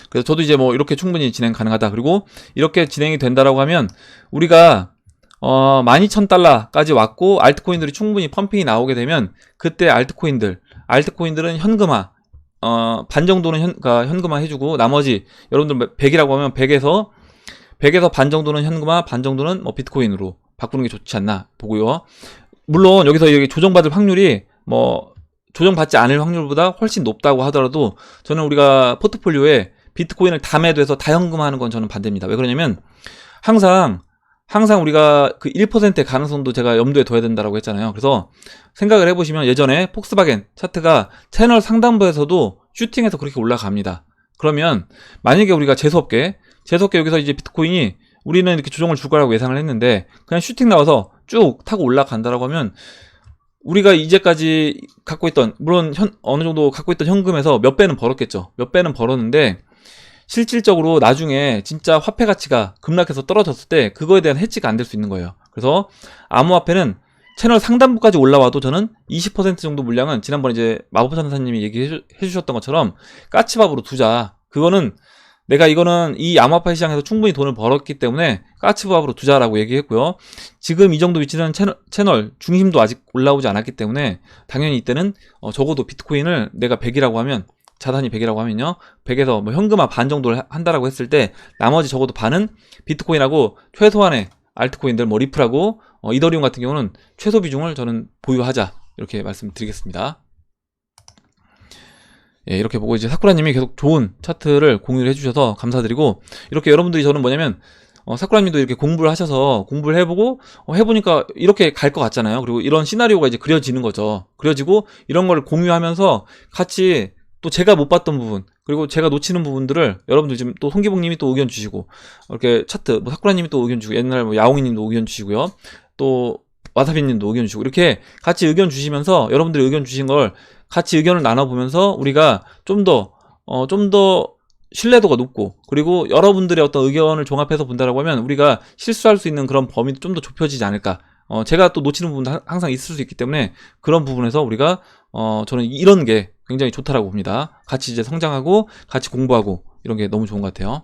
그래서 저도 이제 뭐 이렇게 충분히 진행 가능하다. 그리고 이렇게 진행이 된다라고 하면 우리가 12,000달러까지 왔고 알트코인들이 충분히 펌핑이 나오게 되면 그때 알트코인들은 현금화 반 정도는 현금화 해주고 나머지 여러분들 100이라고 하면 100에서 반 정도는 현금화 반 정도는 뭐 비트코인으로 바꾸는 게 좋지 않나 보고요. 물론 여기서 여기 조정받을 확률이 뭐 조정받지 않을 확률보다 훨씬 높다고 하더라도 저는 우리가 포트폴리오에 비트코인을 다 매도해서 다 현금화하는 건 저는 반대입니다. 왜 그러냐면 항상 우리가 그 1%의 가능성도 제가 염두에 둬야 된다고 했잖아요. 그래서 생각을 해보시면 예전에 폭스바겐 차트가 채널 상단부에서도 슈팅해서 그렇게 올라갑니다. 그러면 만약에 우리가 재수없게 여기서 이제 비트코인이 우리는 이렇게 조정을 줄 거라고 예상을 했는데 그냥 슈팅 나와서 쭉 타고 올라간다라고 하면 우리가 이제까지 갖고 있던 물론 어느 정도 갖고 있던 현금에서 몇 배는 벌었겠죠. 몇 배는 벌었는데 실질적으로 나중에 진짜 화폐 가치가 급락해서 떨어졌을 때 그거에 대한 해지가 안 될 수 있는 거예요. 그래서 암호화폐는 채널 상단부까지 올라와도 저는 20% 정도 물량은 지난번에 이제 마법천사님이 얘기해 주셨던 것처럼 까치밥으로 두자. 그거는 내가 이거는 이 암호화폐 시장에서 충분히 돈을 벌었기 때문에 까치밥으로 두자라고 얘기했고요. 지금 이 정도 위치는 채널 중심도 아직 올라오지 않았기 때문에 당연히 이때는 적어도 비트코인을 내가 100이라고 하면, 자산이 100이라고 하면요, 100에서 뭐 현금화 반 정도를 한다라고 했을 때 나머지 적어도 반은 비트코인하고 최소한의 알트코인들, 뭐 리플하고 이더리움 같은 경우는 최소 비중을 저는 보유하자, 이렇게 말씀드리겠습니다. 예, 이렇게 보고 이제 사쿠라님이 계속 좋은 차트를 공유를 해주셔서 감사드리고, 이렇게 여러분들이 저는 뭐냐면 사쿠라님도 이렇게 공부를 하셔서 공부를 해보고 해보니까 이렇게 갈 것 같잖아요. 그리고 이런 시나리오가 이제 그려지는 거죠. 그려지고 이런 걸 공유하면서 같이 또 제가 못 봤던 부분, 그리고 제가 놓치는 부분들을 여러분들 지금 또 송기봉님이 또 의견 주시고, 이렇게 차트 뭐 사쿠라님이 또 의견 주시고, 옛날 뭐 야옹이님도 의견 주시고요, 또 와사비님도 의견 주시고, 이렇게 같이 의견 주시면서 여러분들이 의견 주신 걸 같이 의견을 나눠보면서 우리가 좀 더 신뢰도가 높고, 그리고 여러분들의 어떤 의견을 종합해서 본다라고 하면 우리가 실수할 수 있는 그런 범위도 좀 더 좁혀지지 않을까. 제가 또 놓치는 부분도 항상 있을 수 있기 때문에 그런 부분에서 우리가 저는 이런 게 굉장히 좋다라고 봅니다. 같이 이제 성장하고 같이 공부하고 이런 게 너무 좋은 것 같아요.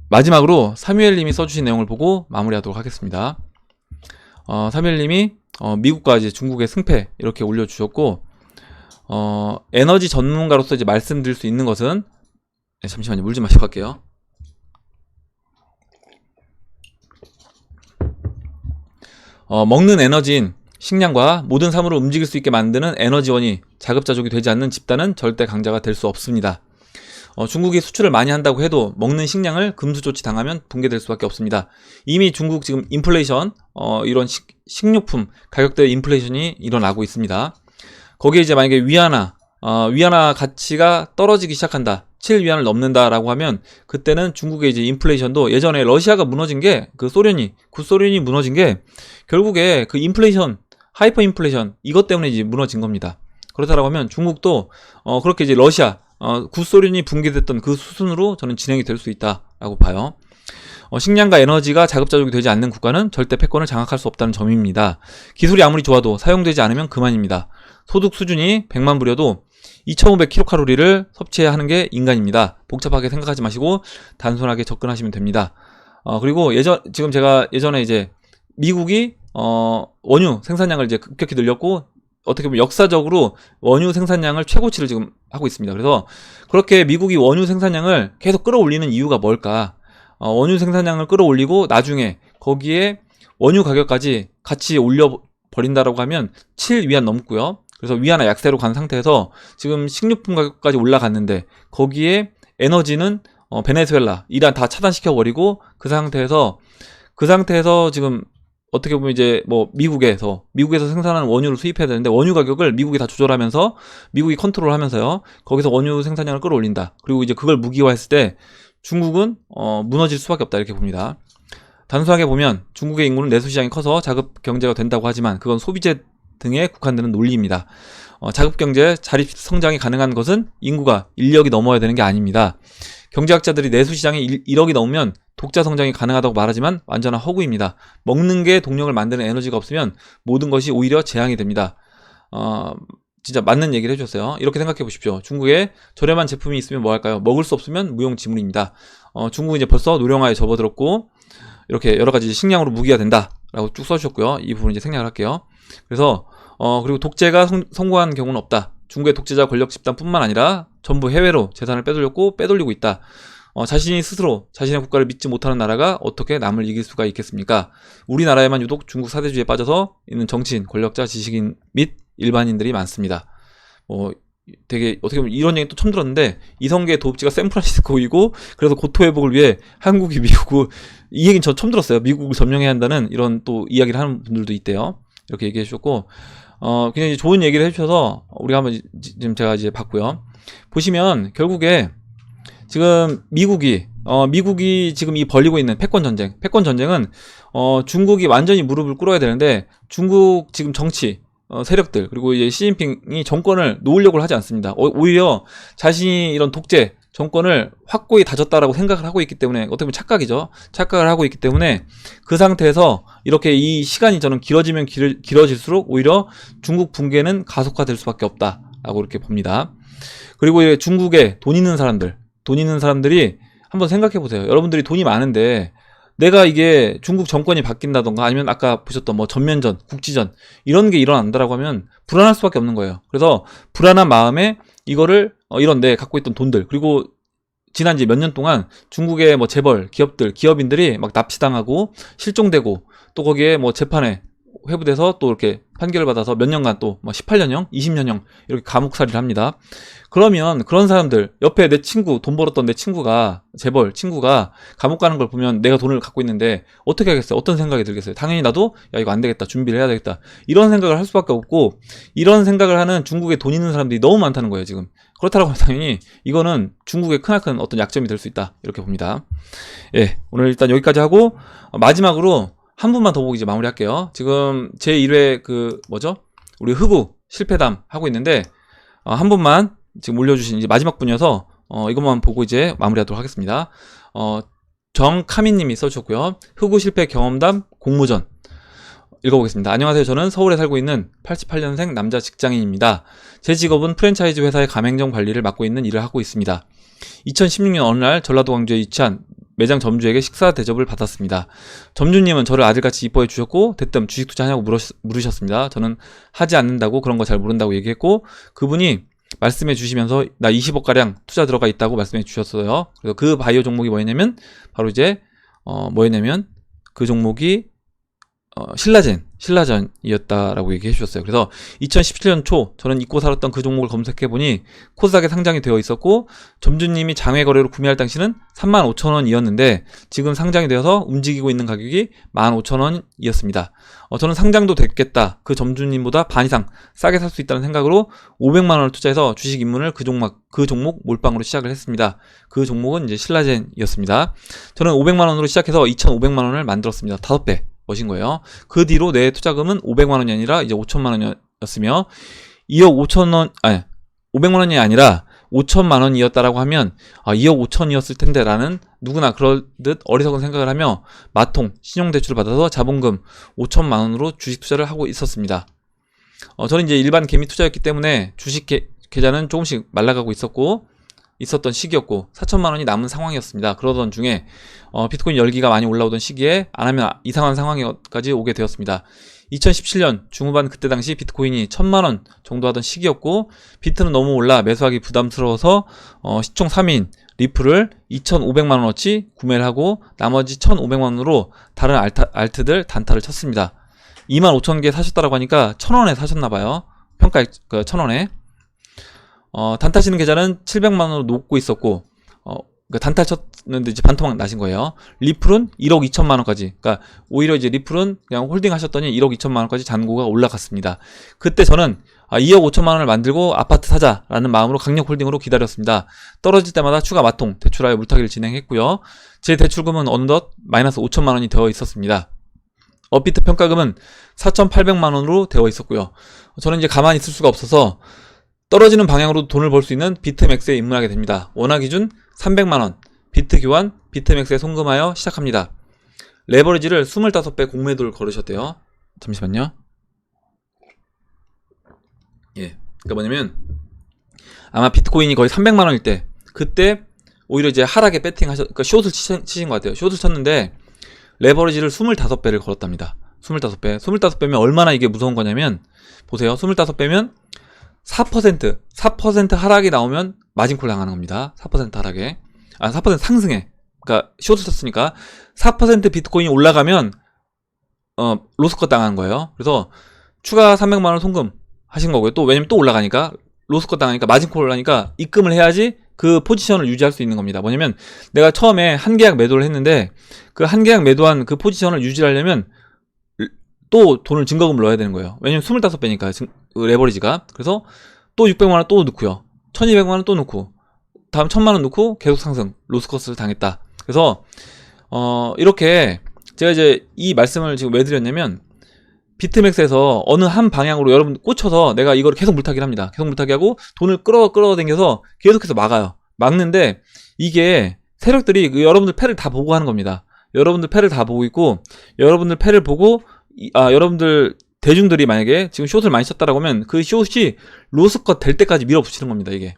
마지막으로 사뮤엘님이 써주신 내용을 보고 마무리하도록 하겠습니다. 사뮤엘님이 미국과 이제 중국의 승패 이렇게 올려주셨고, 에너지 전문가로서 이제 말씀드릴 수 있는 것은, 네, 잠시만요, 물 좀 마시고 갈게요. 먹는 에너지인 식량과 모든 사물을 움직일 수 있게 만드는 에너지원이 자급자족이 되지 않는 집단은 절대 강자가 될 수 없습니다. 중국이 수출을 많이 한다고 해도 먹는 식량을 금수조치 당하면 붕괴될 수밖에 없습니다. 이미 중국 지금 인플레이션, 이런 식료품 가격대 인플레이션이 일어나고 있습니다. 거기에 이제 만약에 위안화 가치가 떨어지기 시작한다, 7위안을 넘는다라고 하면 그때는 중국의 이제 인플레이션도, 예전에 러시아가 무너진 게, 구소련이 무너진 게 결국에 그 인플레이션, 하이퍼 인플레이션 이것 때문에 이제 무너진 겁니다. 그렇다라고 하면 중국도 그렇게 이제 러시아, 구소련이 붕괴됐던 그 수순으로 저는 진행이 될 수 있다라고 봐요. 식량과 에너지가 자급자족이 되지 않는 국가는 절대 패권을 장악할 수 없다는 점입니다. 기술이 아무리 좋아도 사용되지 않으면 그만입니다. 소득 수준이 100만 불이어도 2500kcal를 섭취해야 하는 게 인간입니다. 복잡하게 생각하지 마시고 단순하게 접근하시면 됩니다. 그리고 지금 제가 예전에 이제 미국이 원유 생산량을 이제 급격히 늘렸고, 어떻게 보면 역사적으로 원유 생산량을 최고치를 지금 하고 있습니다. 그래서 그렇게 미국이 원유 생산량을 계속 끌어올리는 이유가 뭘까? 원유 생산량을 끌어올리고 나중에 거기에 원유 가격까지 같이 올려버린다라고 하면 7위안 넘고요. 그래서 위안화 약세로 간 상태에서 지금 식료품 가격까지 올라갔는데, 거기에 에너지는 베네수엘라, 이란 다 차단시켜버리고, 그 상태에서 지금 어떻게 보면 이제 뭐 미국에서 생산하는 원유를 수입해야 되는데, 원유 가격을 미국이 다 조절하면서, 미국이 컨트롤하면서요, 거기서 원유 생산량을 끌어올린다. 그리고 이제 그걸 무기화했을 때 중국은 무너질 수밖에 없다, 이렇게 봅니다. 단순하게 보면 중국의 인구는 내수시장이 커서 자급 경제가 된다고 하지만 그건 소비재 등에 국한되는 논리입니다. 자급 경제 자립 성장이 가능한 것은 인구가 1억이 넘어야 되는 게 아닙니다. 경제학자들이 내수시장이 1억이 넘으면 독자 성장이 가능하다고 말하지만 완전한 허구입니다. 먹는 게 동력을 만드는 에너지가 없으면 모든 것이 오히려 재앙이 됩니다. 진짜 맞는 얘기를 해주셨어요. 이렇게 생각해 보십시오. 중국에 저렴한 제품이 있으면 뭐 할까요? 먹을 수 없으면 무용지물입니다. 중국은 이제 벌써 노령화에 접어들었고, 이렇게 여러 가지 식량으로 무기가 된다라고 쭉 써주셨고요. 이 부분 이제 생략을 할게요. 그래서 그리고 독재가 성공한 경우는 없다. 중국의 독재자 권력 집단뿐만 아니라 전부 해외로 재산을 빼돌리고 있다. 자신이 스스로 자신의 국가를 믿지 못하는 나라가 어떻게 남을 이길 수가 있겠습니까? 우리나라에만 유독 중국 사대주의에 빠져서 있는 정치인, 권력자, 지식인 및 일반인들이 많습니다. 되게 어떻게 보면 이런 얘기 또 처음 들었는데, 이성계의 도읍지가 샌프란시스코이고 그래서 고토 회복을 위해 한국이 미국을, 이 얘기는 저 처음 들었어요. 미국을 점령해야 한다는 이런 또 이야기를 하는 분들도 있대요. 이렇게 얘기해 주셨고, 굉장히 좋은 얘기를 해주셔서 우리가 한번 지금 제가 이제 봤고요. 보시면 결국에 지금 미국이 지금 이 벌리고 있는 패권 전쟁은 중국이 완전히 무릎을 꿇어야 되는데, 중국 지금 정치 세력들, 그리고 이제 시진핑이 정권을 놓으려고 하지 않습니다. 오히려 자신이 이런 독재, 정권을 확고히 다졌다라고 생각을 하고 있기 때문에, 어떻게 보면 착각이죠. 착각을 하고 있기 때문에 그 상태에서 이렇게 이 시간이 저는 길어지면 길어질수록 오히려 중국 붕괴는 가속화될 수밖에 없다라고 이렇게 봅니다. 그리고 중국에 돈 있는 사람들이 한번 생각해 보세요. 여러분들이 돈이 많은데 내가 이게 중국 정권이 바뀐다던가 아니면 아까 보셨던 뭐 전면전, 국지전 이런 게 일어난다라고 하면 불안할 수밖에 없는 거예요. 그래서 불안한 마음에 이거를 이런 내 갖고 있던 돈들, 그리고 지난 이제 몇 년 동안 중국의 뭐 재벌, 기업인들이 막 납치당하고 실종되고 또 거기에 뭐 재판에 회부돼서 또 이렇게 판결을 받아서 몇 년간 또 뭐 18년형, 20년형 이렇게 감옥살이를 합니다. 그러면 그런 사람들, 옆에 내 친구, 돈 벌었던 내 친구가, 재벌 친구가 감옥 가는 걸 보면 내가 돈을 갖고 있는데 어떻게 하겠어요? 어떤 생각이 들겠어요? 당연히 나도 야 이거 안 되겠다, 준비를 해야 되겠다, 이런 생각을 할 수밖에 없고, 이런 생각을 하는 중국에 돈 있는 사람들이 너무 많다는 거예요 지금. 그렇다고 하면 당연히 이거는 중국의 크나큰 어떤 약점이 될 수 있다, 이렇게 봅니다. 예, 오늘 일단 여기까지 하고 마지막으로 한 분만 더 보고 이제 마무리할게요. 지금 제 1회 우리 흑우 실패담 하고 있는데 한 분만 지금 올려주신 이제 마지막 분이어서 이것만 보고 이제 마무리하도록 하겠습니다. 정카미님이 써주셨고요. 흑우 실패 경험담 공모전 읽어보겠습니다. 안녕하세요. 저는 서울에 살고 있는 88년생 남자 직장인입니다. 제 직업은 프랜차이즈 회사의 가맹점 관리를 맡고 있는 일을 하고 있습니다. 2016년 어느 날 전라도 광주에 위치한 매장 점주에게 식사 대접을 받았습니다. 점주님은 저를 아들같이 이뻐해 주셨고 대뜸 주식 투자하냐고 물으셨습니다. 저는 하지 않는다고, 그런 거 잘 모른다고 얘기했고, 그분이 말씀해 주시면서 나 20억가량 투자 들어가 있다고 말씀해 주셨어요. 그래서 그 바이오 종목이 뭐였냐면 바로 이제 그 종목이 신라젠이었다라고 얘기해 주셨어요. 그래서 2017년 초 저는 잊고 살았던 그 종목을 검색해 보니 코스닥에 상장이 되어 있었고, 점주님이 장외 거래로 구매할 당시는 35,000원이었는데 지금 상장이 되어서 움직이고 있는 가격이 15,000원이었습니다. 저는 상장도 됐겠다, 그 점주님보다 반 이상 싸게 살 수 있다는 생각으로 500만원을 투자해서 주식 입문을 그 종목 몰빵으로 시작을 했습니다. 그 종목은 이제 신라젠이었습니다. 저는 500만원으로 시작해서 2,500만원을 만들었습니다. 5배 멋인 거예요. 그 뒤로 내 투자금은 500만원이 아니라 이제 5천만원이었으며 2억 5천원, 500만원이 아니라 5천만원이었다라고 하면 2억 5천이었을 텐데 라는, 누구나 그럴듯 어리석은 생각을 하며 마통, 신용대출을 받아서 자본금 5천만원으로 주식 투자를 하고 있었습니다. 저는 이제 일반 개미 투자였기 때문에 주식 계좌는 조금씩 말라가고 있었던 시기였고 4천만원이 남은 상황이었습니다. 그러던 중에 비트코인 열기가 많이 올라오던 시기에 안 하면 이상한 상황까지 오게 되었습니다. 2017년 중후반, 그때 당시 비트코인이 1000만원 정도 하던 시기였고, 비트는 너무 올라 매수하기 부담스러워서 시총 3인 리플을 2,500만원어치 구매를 하고 나머지 1,500만원으로 다른 알트들 단타를 쳤습니다. 25,000개 사셨다라고 하니까 1,000원에 사셨나봐요. 평가 1,000원에. 단타 치는 계좌는 700만원으로 놓고 있었고, 단타 쳤는데 이제 반토막 나신 거예요. 리플은 1억 2천만원까지. 그러니까 오히려 이제 리플은 그냥 홀딩 하셨더니 1억 2천만원까지 잔고가 올라갔습니다. 그때 저는 2억 5천만원을 만들고 아파트 사자라는 마음으로 강력 홀딩으로 기다렸습니다. 떨어질 때마다 추가 마통, 대출하여 물타기를 진행했고요. 제 대출금은 어느덧 마이너스 5천만원이 되어 있었습니다. 업비트 평가금은 4,800만원으로 되어 있었고요. 저는 이제 가만히 있을 수가 없어서 떨어지는 방향으로 돈을 벌 수 있는 비트맥스에 입문하게 됩니다. 원화 기준 300만원, 비트 교환, 비트맥스에 송금하여 시작합니다. 레버리지를 25배 공매도를 걸으셨대요. 잠시만요. 예, 그러니까 뭐냐면 아마 비트코인이 거의 300만원일 때, 그때 오히려 이제 하락에 그러니까 숏을 치신 것 같아요. 숏을 쳤는데 레버리지를 25배를 걸었답니다. 25배. 25배면 얼마나 이게 무서운 거냐면, 보세요. 25배면 4% 하락이 나오면 마진콜 당하는 겁니다. 4% 하락에. 4% 상승에. 그러니까 숏을 쳤으니까 4% 비트코인이 올라가면 로스컷 당하는 거예요. 그래서 추가 300만원 송금 하신 거고요. 또 왜냐면 또 올라가니까, 로스컷 당하니까 마진콜을 하니까 입금을 해야지 그 포지션을 유지할 수 있는 겁니다. 뭐냐면 내가 처음에 한 계약 매도를 했는데 그 한 계약 매도한 그 포지션을 유지하려면 또 돈을 증거금을 넣어야 되는 거예요. 왜냐면 25배니까 레버리지가. 그래서 또 600만원 또 넣고요. 1200만원 또 넣고 다음 1000만원 넣고 계속 상승, 로스컷을 당했다. 그래서 이렇게 제가 이제 이 말씀을 지금 왜 드렸냐면, 비트맥스에서 어느 한 방향으로 여러분 꽂혀서 내가 이걸 계속 물타기를 합니다. 계속 물타기하고 돈을 끌어당겨서 계속해서 막아요. 막는데 이게 세력들이 여러분들 패를 다 보고 하는 겁니다. 여러분들 패를 다 보고 있고 여러분들 패를 보고 여러분들 대중들이 만약에 지금 숏을 많이 쳤다라고 하면 그 숏이 로스컷 될 때까지 밀어붙이는 겁니다, 이게.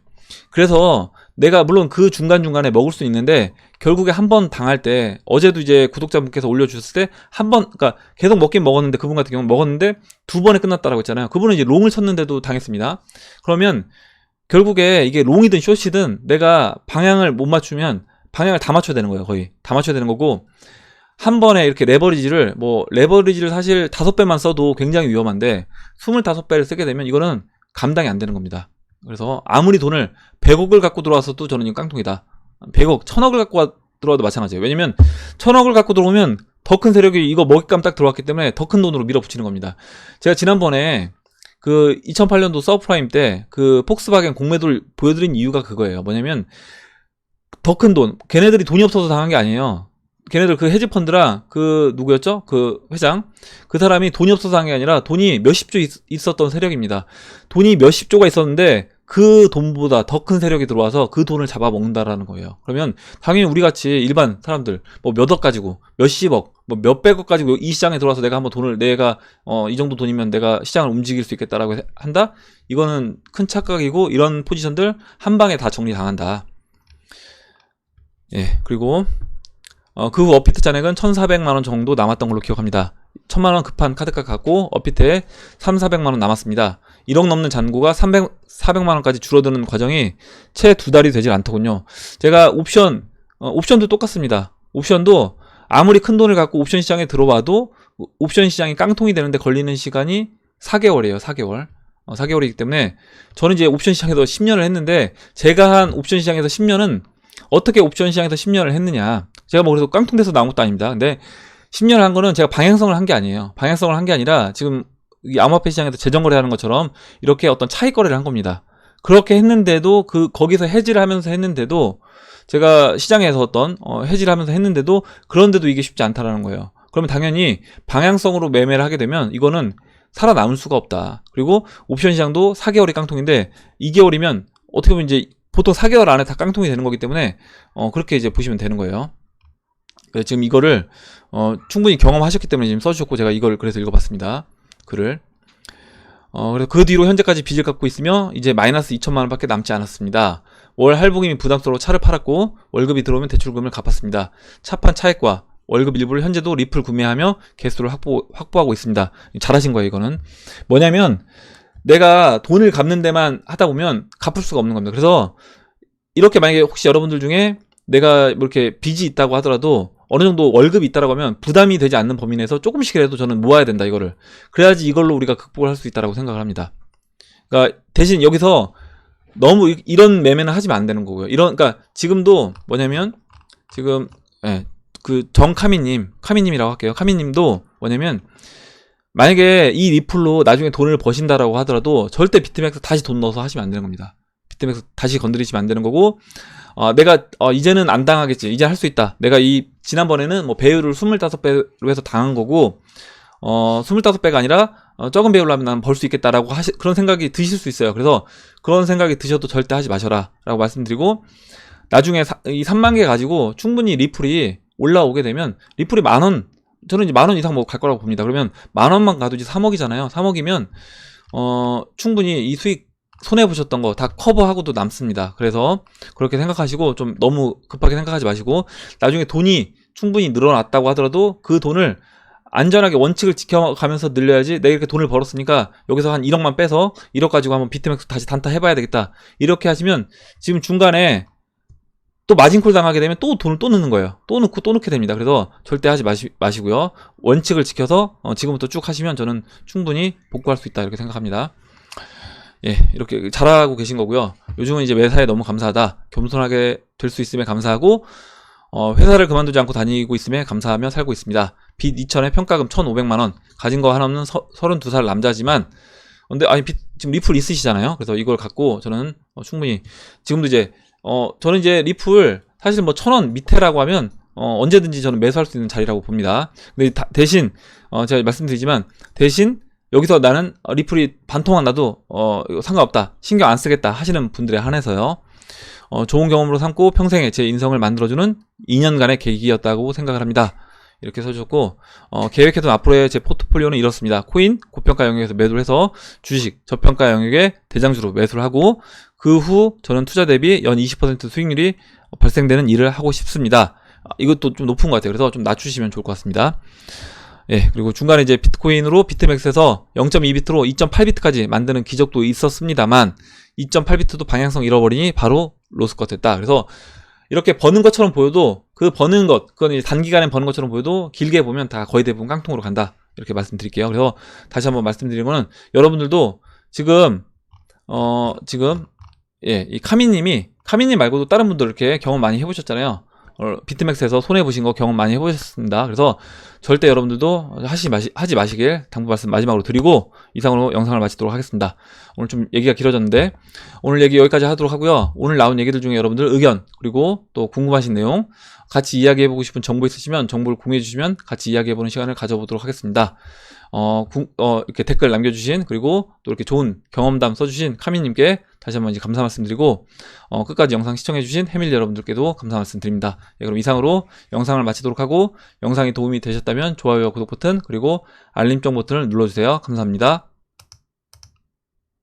그래서 내가 물론 그 중간중간에 먹을 수 있는데 결국에 한 번 당할 때 어제도 이제 구독자분께서 올려주셨을 때 한 번, 그러니까 계속 먹긴 먹었는데 그분 같은 경우는 먹었는데 2번에 끝났다라고 했잖아요. 그분은 이제 롱을 쳤는데도 당했습니다. 그러면 결국에 이게 롱이든 숏이든 내가 방향을 못 맞추면 방향을 다 맞춰야 되는 거예요. 거의 다 맞춰야 되는 거고 한 번에 이렇게 레버리지를 레버리지를 사실 5배만 써도 굉장히 위험한데 25배를 쓰게 되면 이거는 감당이 안 되는 겁니다. 그래서 아무리 돈을 100억을 갖고 들어왔어도 저는 이거 깡통이다. 100억, 1000억을 갖고 들어와도 마찬가지예요. 왜냐면 1000억을 갖고 들어오면 더 큰 세력이 이거 먹잇감 딱 들어왔기 때문에 더 큰 돈으로 밀어붙이는 겁니다. 제가 지난번에 그 2008년도 서브프라임 때 그 폭스바겐 공매도를 보여드린 이유가 그거예요. 뭐냐면 더 큰 돈, 걔네들이 돈이 없어서 당한 게 아니에요. 걔네들 그 헤지펀드랑 그 누구였죠? 그 회장, 그 사람이 돈이 없어서 한 게 아니라 돈이 몇십조 있었던 세력입니다. 돈이 몇십조가 있었는데 그 돈보다 더 큰 세력이 들어와서 그 돈을 잡아먹는다라는 거예요. 그러면 당연히 우리같이 일반 사람들 뭐 몇억 가지고 몇십억 뭐 몇백억 가지고 이 시장에 들어와서 내가 한번 돈을 내가 이 정도 돈이면 내가 시장을 움직일 수 있겠다라고 한다? 이거는 큰 착각이고 이런 포지션들 한 방에 다 정리당한다. 예, 그리고 그 후 업비트 잔액은 1,400만원 정도 남았던 걸로 기억합니다. 1,000만원 급한 카드값 갖고 업비트에 3,400만원 남았습니다. 1억 넘는 잔고가 400만원까지 줄어드는 과정이 채 2달이 되질 않더군요. 제가 옵션도 똑같습니다. 옵션도 아무리 큰 돈을 갖고 옵션 시장에 들어와도 옵션 시장이 깡통이 되는데 걸리는 시간이 4개월이에요. 4개월. 4개월이기 때문에 저는 이제 옵션 시장에서 10년을 했는데 제가 한 옵션 시장에서 10년은 어떻게 옵션 시장에서 10년을 했느냐. 제가 뭐 그래도 깡통돼서 나온 것도 아닙니다. 근데 10년을 한 거는 제가 방향성을 한 게 아니에요. 방향성을 한 게 아니라 지금 이 암호화폐 시장에서 재정거래 하는 것처럼 이렇게 어떤 차익 거래를 한 겁니다. 그렇게 했는데도 거기서 해지를 하면서 했는데도 제가 시장에서 어떤 해지를 하면서 했는데도 그런데도 이게 쉽지 않다라는 거예요. 그러면 당연히 방향성으로 매매를 하게 되면 이거는 살아남을 수가 없다. 그리고 옵션 시장도 4개월이 깡통인데 2개월이면 어떻게 보면 이제 보통 4개월 안에 다 깡통이 되는 거기 때문에 그렇게 이제 보시면 되는 거예요. 지금 이거를 충분히 경험하셨기 때문에 지금 써주셨고 제가 이걸 그래서 읽어봤습니다. 글을. 그래서 그 뒤로 현재까지 빚을 갖고 있으며 이제 마이너스 2천만원 밖에 남지 않았습니다. 월 할부금이 부담스러워 차를 팔았고 월급이 들어오면 대출금을 갚았습니다. 차판 차액과 월급 일부를 현재도 리플 구매하며 개수를 확보하고 있습니다. 잘하신 거예요. 이거는 뭐냐면 내가 돈을 갚는 데만 하다 보면 갚을 수가 없는 겁니다. 그래서 이렇게 만약에 혹시 여러분들 중에 내가 뭐 이렇게 빚이 있다고 하더라도 어느 정도 월급이 있다라고 하면 부담이 되지 않는 범위 내에서 조금씩이라도 저는 모아야 된다, 이거를. 그래야지 이걸로 우리가 극복을 할 수 있다라고 생각을 합니다. 그러니까 대신 여기서 너무 이런 매매는 하시면 안 되는 거고요. 그러니까 지금도 뭐냐면 지금 그 카미님이라고 할게요. 카미님도 뭐냐면 만약에 이 리플로 나중에 돈을 버신다라고 하더라도 절대 비트맥스 다시 돈 넣어서 하시면 안 되는 겁니다. 비트맥스 다시 건드리시면 안 되는 거고, 내가 이제는 안 당하겠지, 이제 할 수 있다, 내가 지난번에는 뭐 배율을 25배로 해서 당한 거고 25배가 아니라 적은 배율로 하면 난 벌 수 있겠다라고 그런 생각이 드실 수 있어요. 그래서 그런 생각이 드셔도 절대 하지 마셔라 라고 말씀드리고, 나중에 이 3만 개 가지고 충분히 리플이 올라오게 되면 리플이 만원, 저는 이제 만원 이상 뭐 갈 거라고 봅니다. 그러면 만원만 가도 이제 3억이잖아요. 3억이면 충분히 이 수익 손해보셨던 거 다 커버하고도 남습니다. 그래서 그렇게 생각하시고 좀 너무 급하게 생각하지 마시고, 나중에 돈이 충분히 늘어났다고 하더라도 그 돈을 안전하게 원칙을 지켜가면서 늘려야지, 내가 이렇게 돈을 벌었으니까 여기서 한 1억만 빼서 1억 가지고 한번 비트맥스 다시 단타 해봐야 되겠다, 이렇게 하시면 지금 중간에 또 마진콜 당하게 되면 또 돈을 또 넣는 거예요. 또 넣고 또 넣게 됩니다. 그래서 절대 하지 마시고요. 원칙을 지켜서 지금부터 쭉 하시면 저는 충분히 복구할 수 있다, 이렇게 생각합니다. 예, 이렇게 잘하고 계신 거고요. 요즘은 이제 매사에 너무 감사하다, 겸손하게 될 수 있음에 감사하고, 회사를 그만두지 않고 다니고 있음에 감사하며 살고 있습니다. 빚 2천에 평가금 1,500만원, 가진 거 하나 없는 32살 남자지만, 근데 지금 리플 있으시잖아요. 그래서 이걸 갖고 저는 충분히 지금도 이제 저는 이제 리플 사실 뭐 1,000원 밑에라고 하면 언제든지 저는 매수할 수 있는 자리라고 봅니다. 근데 대신 제가 말씀드리지만, 대신 여기서 나는 리플이 반토막 나도 이거 상관없다, 신경 안 쓰겠다 하시는 분들에 한해서요. 좋은 경험으로 삼고 평생에 제 인성을 만들어주는 2년간의 계기였다고 생각을 합니다. 이렇게 써주셨고, 계획해둔 앞으로의 제 포트폴리오는 이렇습니다. 코인, 고평가 영역에서 매도를 해서 주식, 저평가 영역에 대장주로 매수를 하고, 그 후 저는 투자 대비 연 20% 수익률이 발생되는 일을 하고 싶습니다. 이것도 좀 높은 것 같아요. 그래서 좀 낮추시면 좋을 것 같습니다. 예, 그리고 중간에 이제 비트코인으로 비트맥스에서 0.2비트로 2.8비트까지 만드는 기적도 있었습니다만, 2.8비트도 방향성 잃어버리니 바로 로스컷 했다. 그래서 이렇게 버는 것처럼 보여도 그 버는 것, 그건 이제 단기간에 버는 것처럼 보여도 길게 보면 다 거의 대부분 깡통으로 간다. 이렇게 말씀드릴게요. 그래서 다시 한번 말씀드리는 거는 여러분들도 지금 예, 이 카미님 말고도 다른 분들 이렇게 경험 많이 해보셨잖아요. 비트맥스에서 손해보신 거 경험 많이 해보셨습니다. 그래서 절대 여러분들도 하지 마시길 당부 말씀 마지막으로 드리고 이상으로 영상을 마치도록 하겠습니다. 오늘 좀 얘기가 길어졌는데 오늘 얘기 여기까지 하도록 하고요. 오늘 나온 얘기들 중에 여러분들 의견 그리고 또 궁금하신 내용 같이 이야기해보고 싶은 정보 있으시면 정보를 공유해주시면 같이 이야기해보는 시간을 가져보도록 하겠습니다. 이렇게 댓글 남겨주신 그리고 또 이렇게 좋은 경험담 써주신 카미님께 다시 한번 이제 감사 말씀드리고 끝까지 영상 시청해주신 해밀 여러분들께도 감사 말씀드립니다. 예, 그럼 이상으로 영상을 마치도록 하고 영상이 도움이 되셨다면 좋아요와 구독 버튼 그리고 알림정 버튼을 눌러주세요. 감사합니다.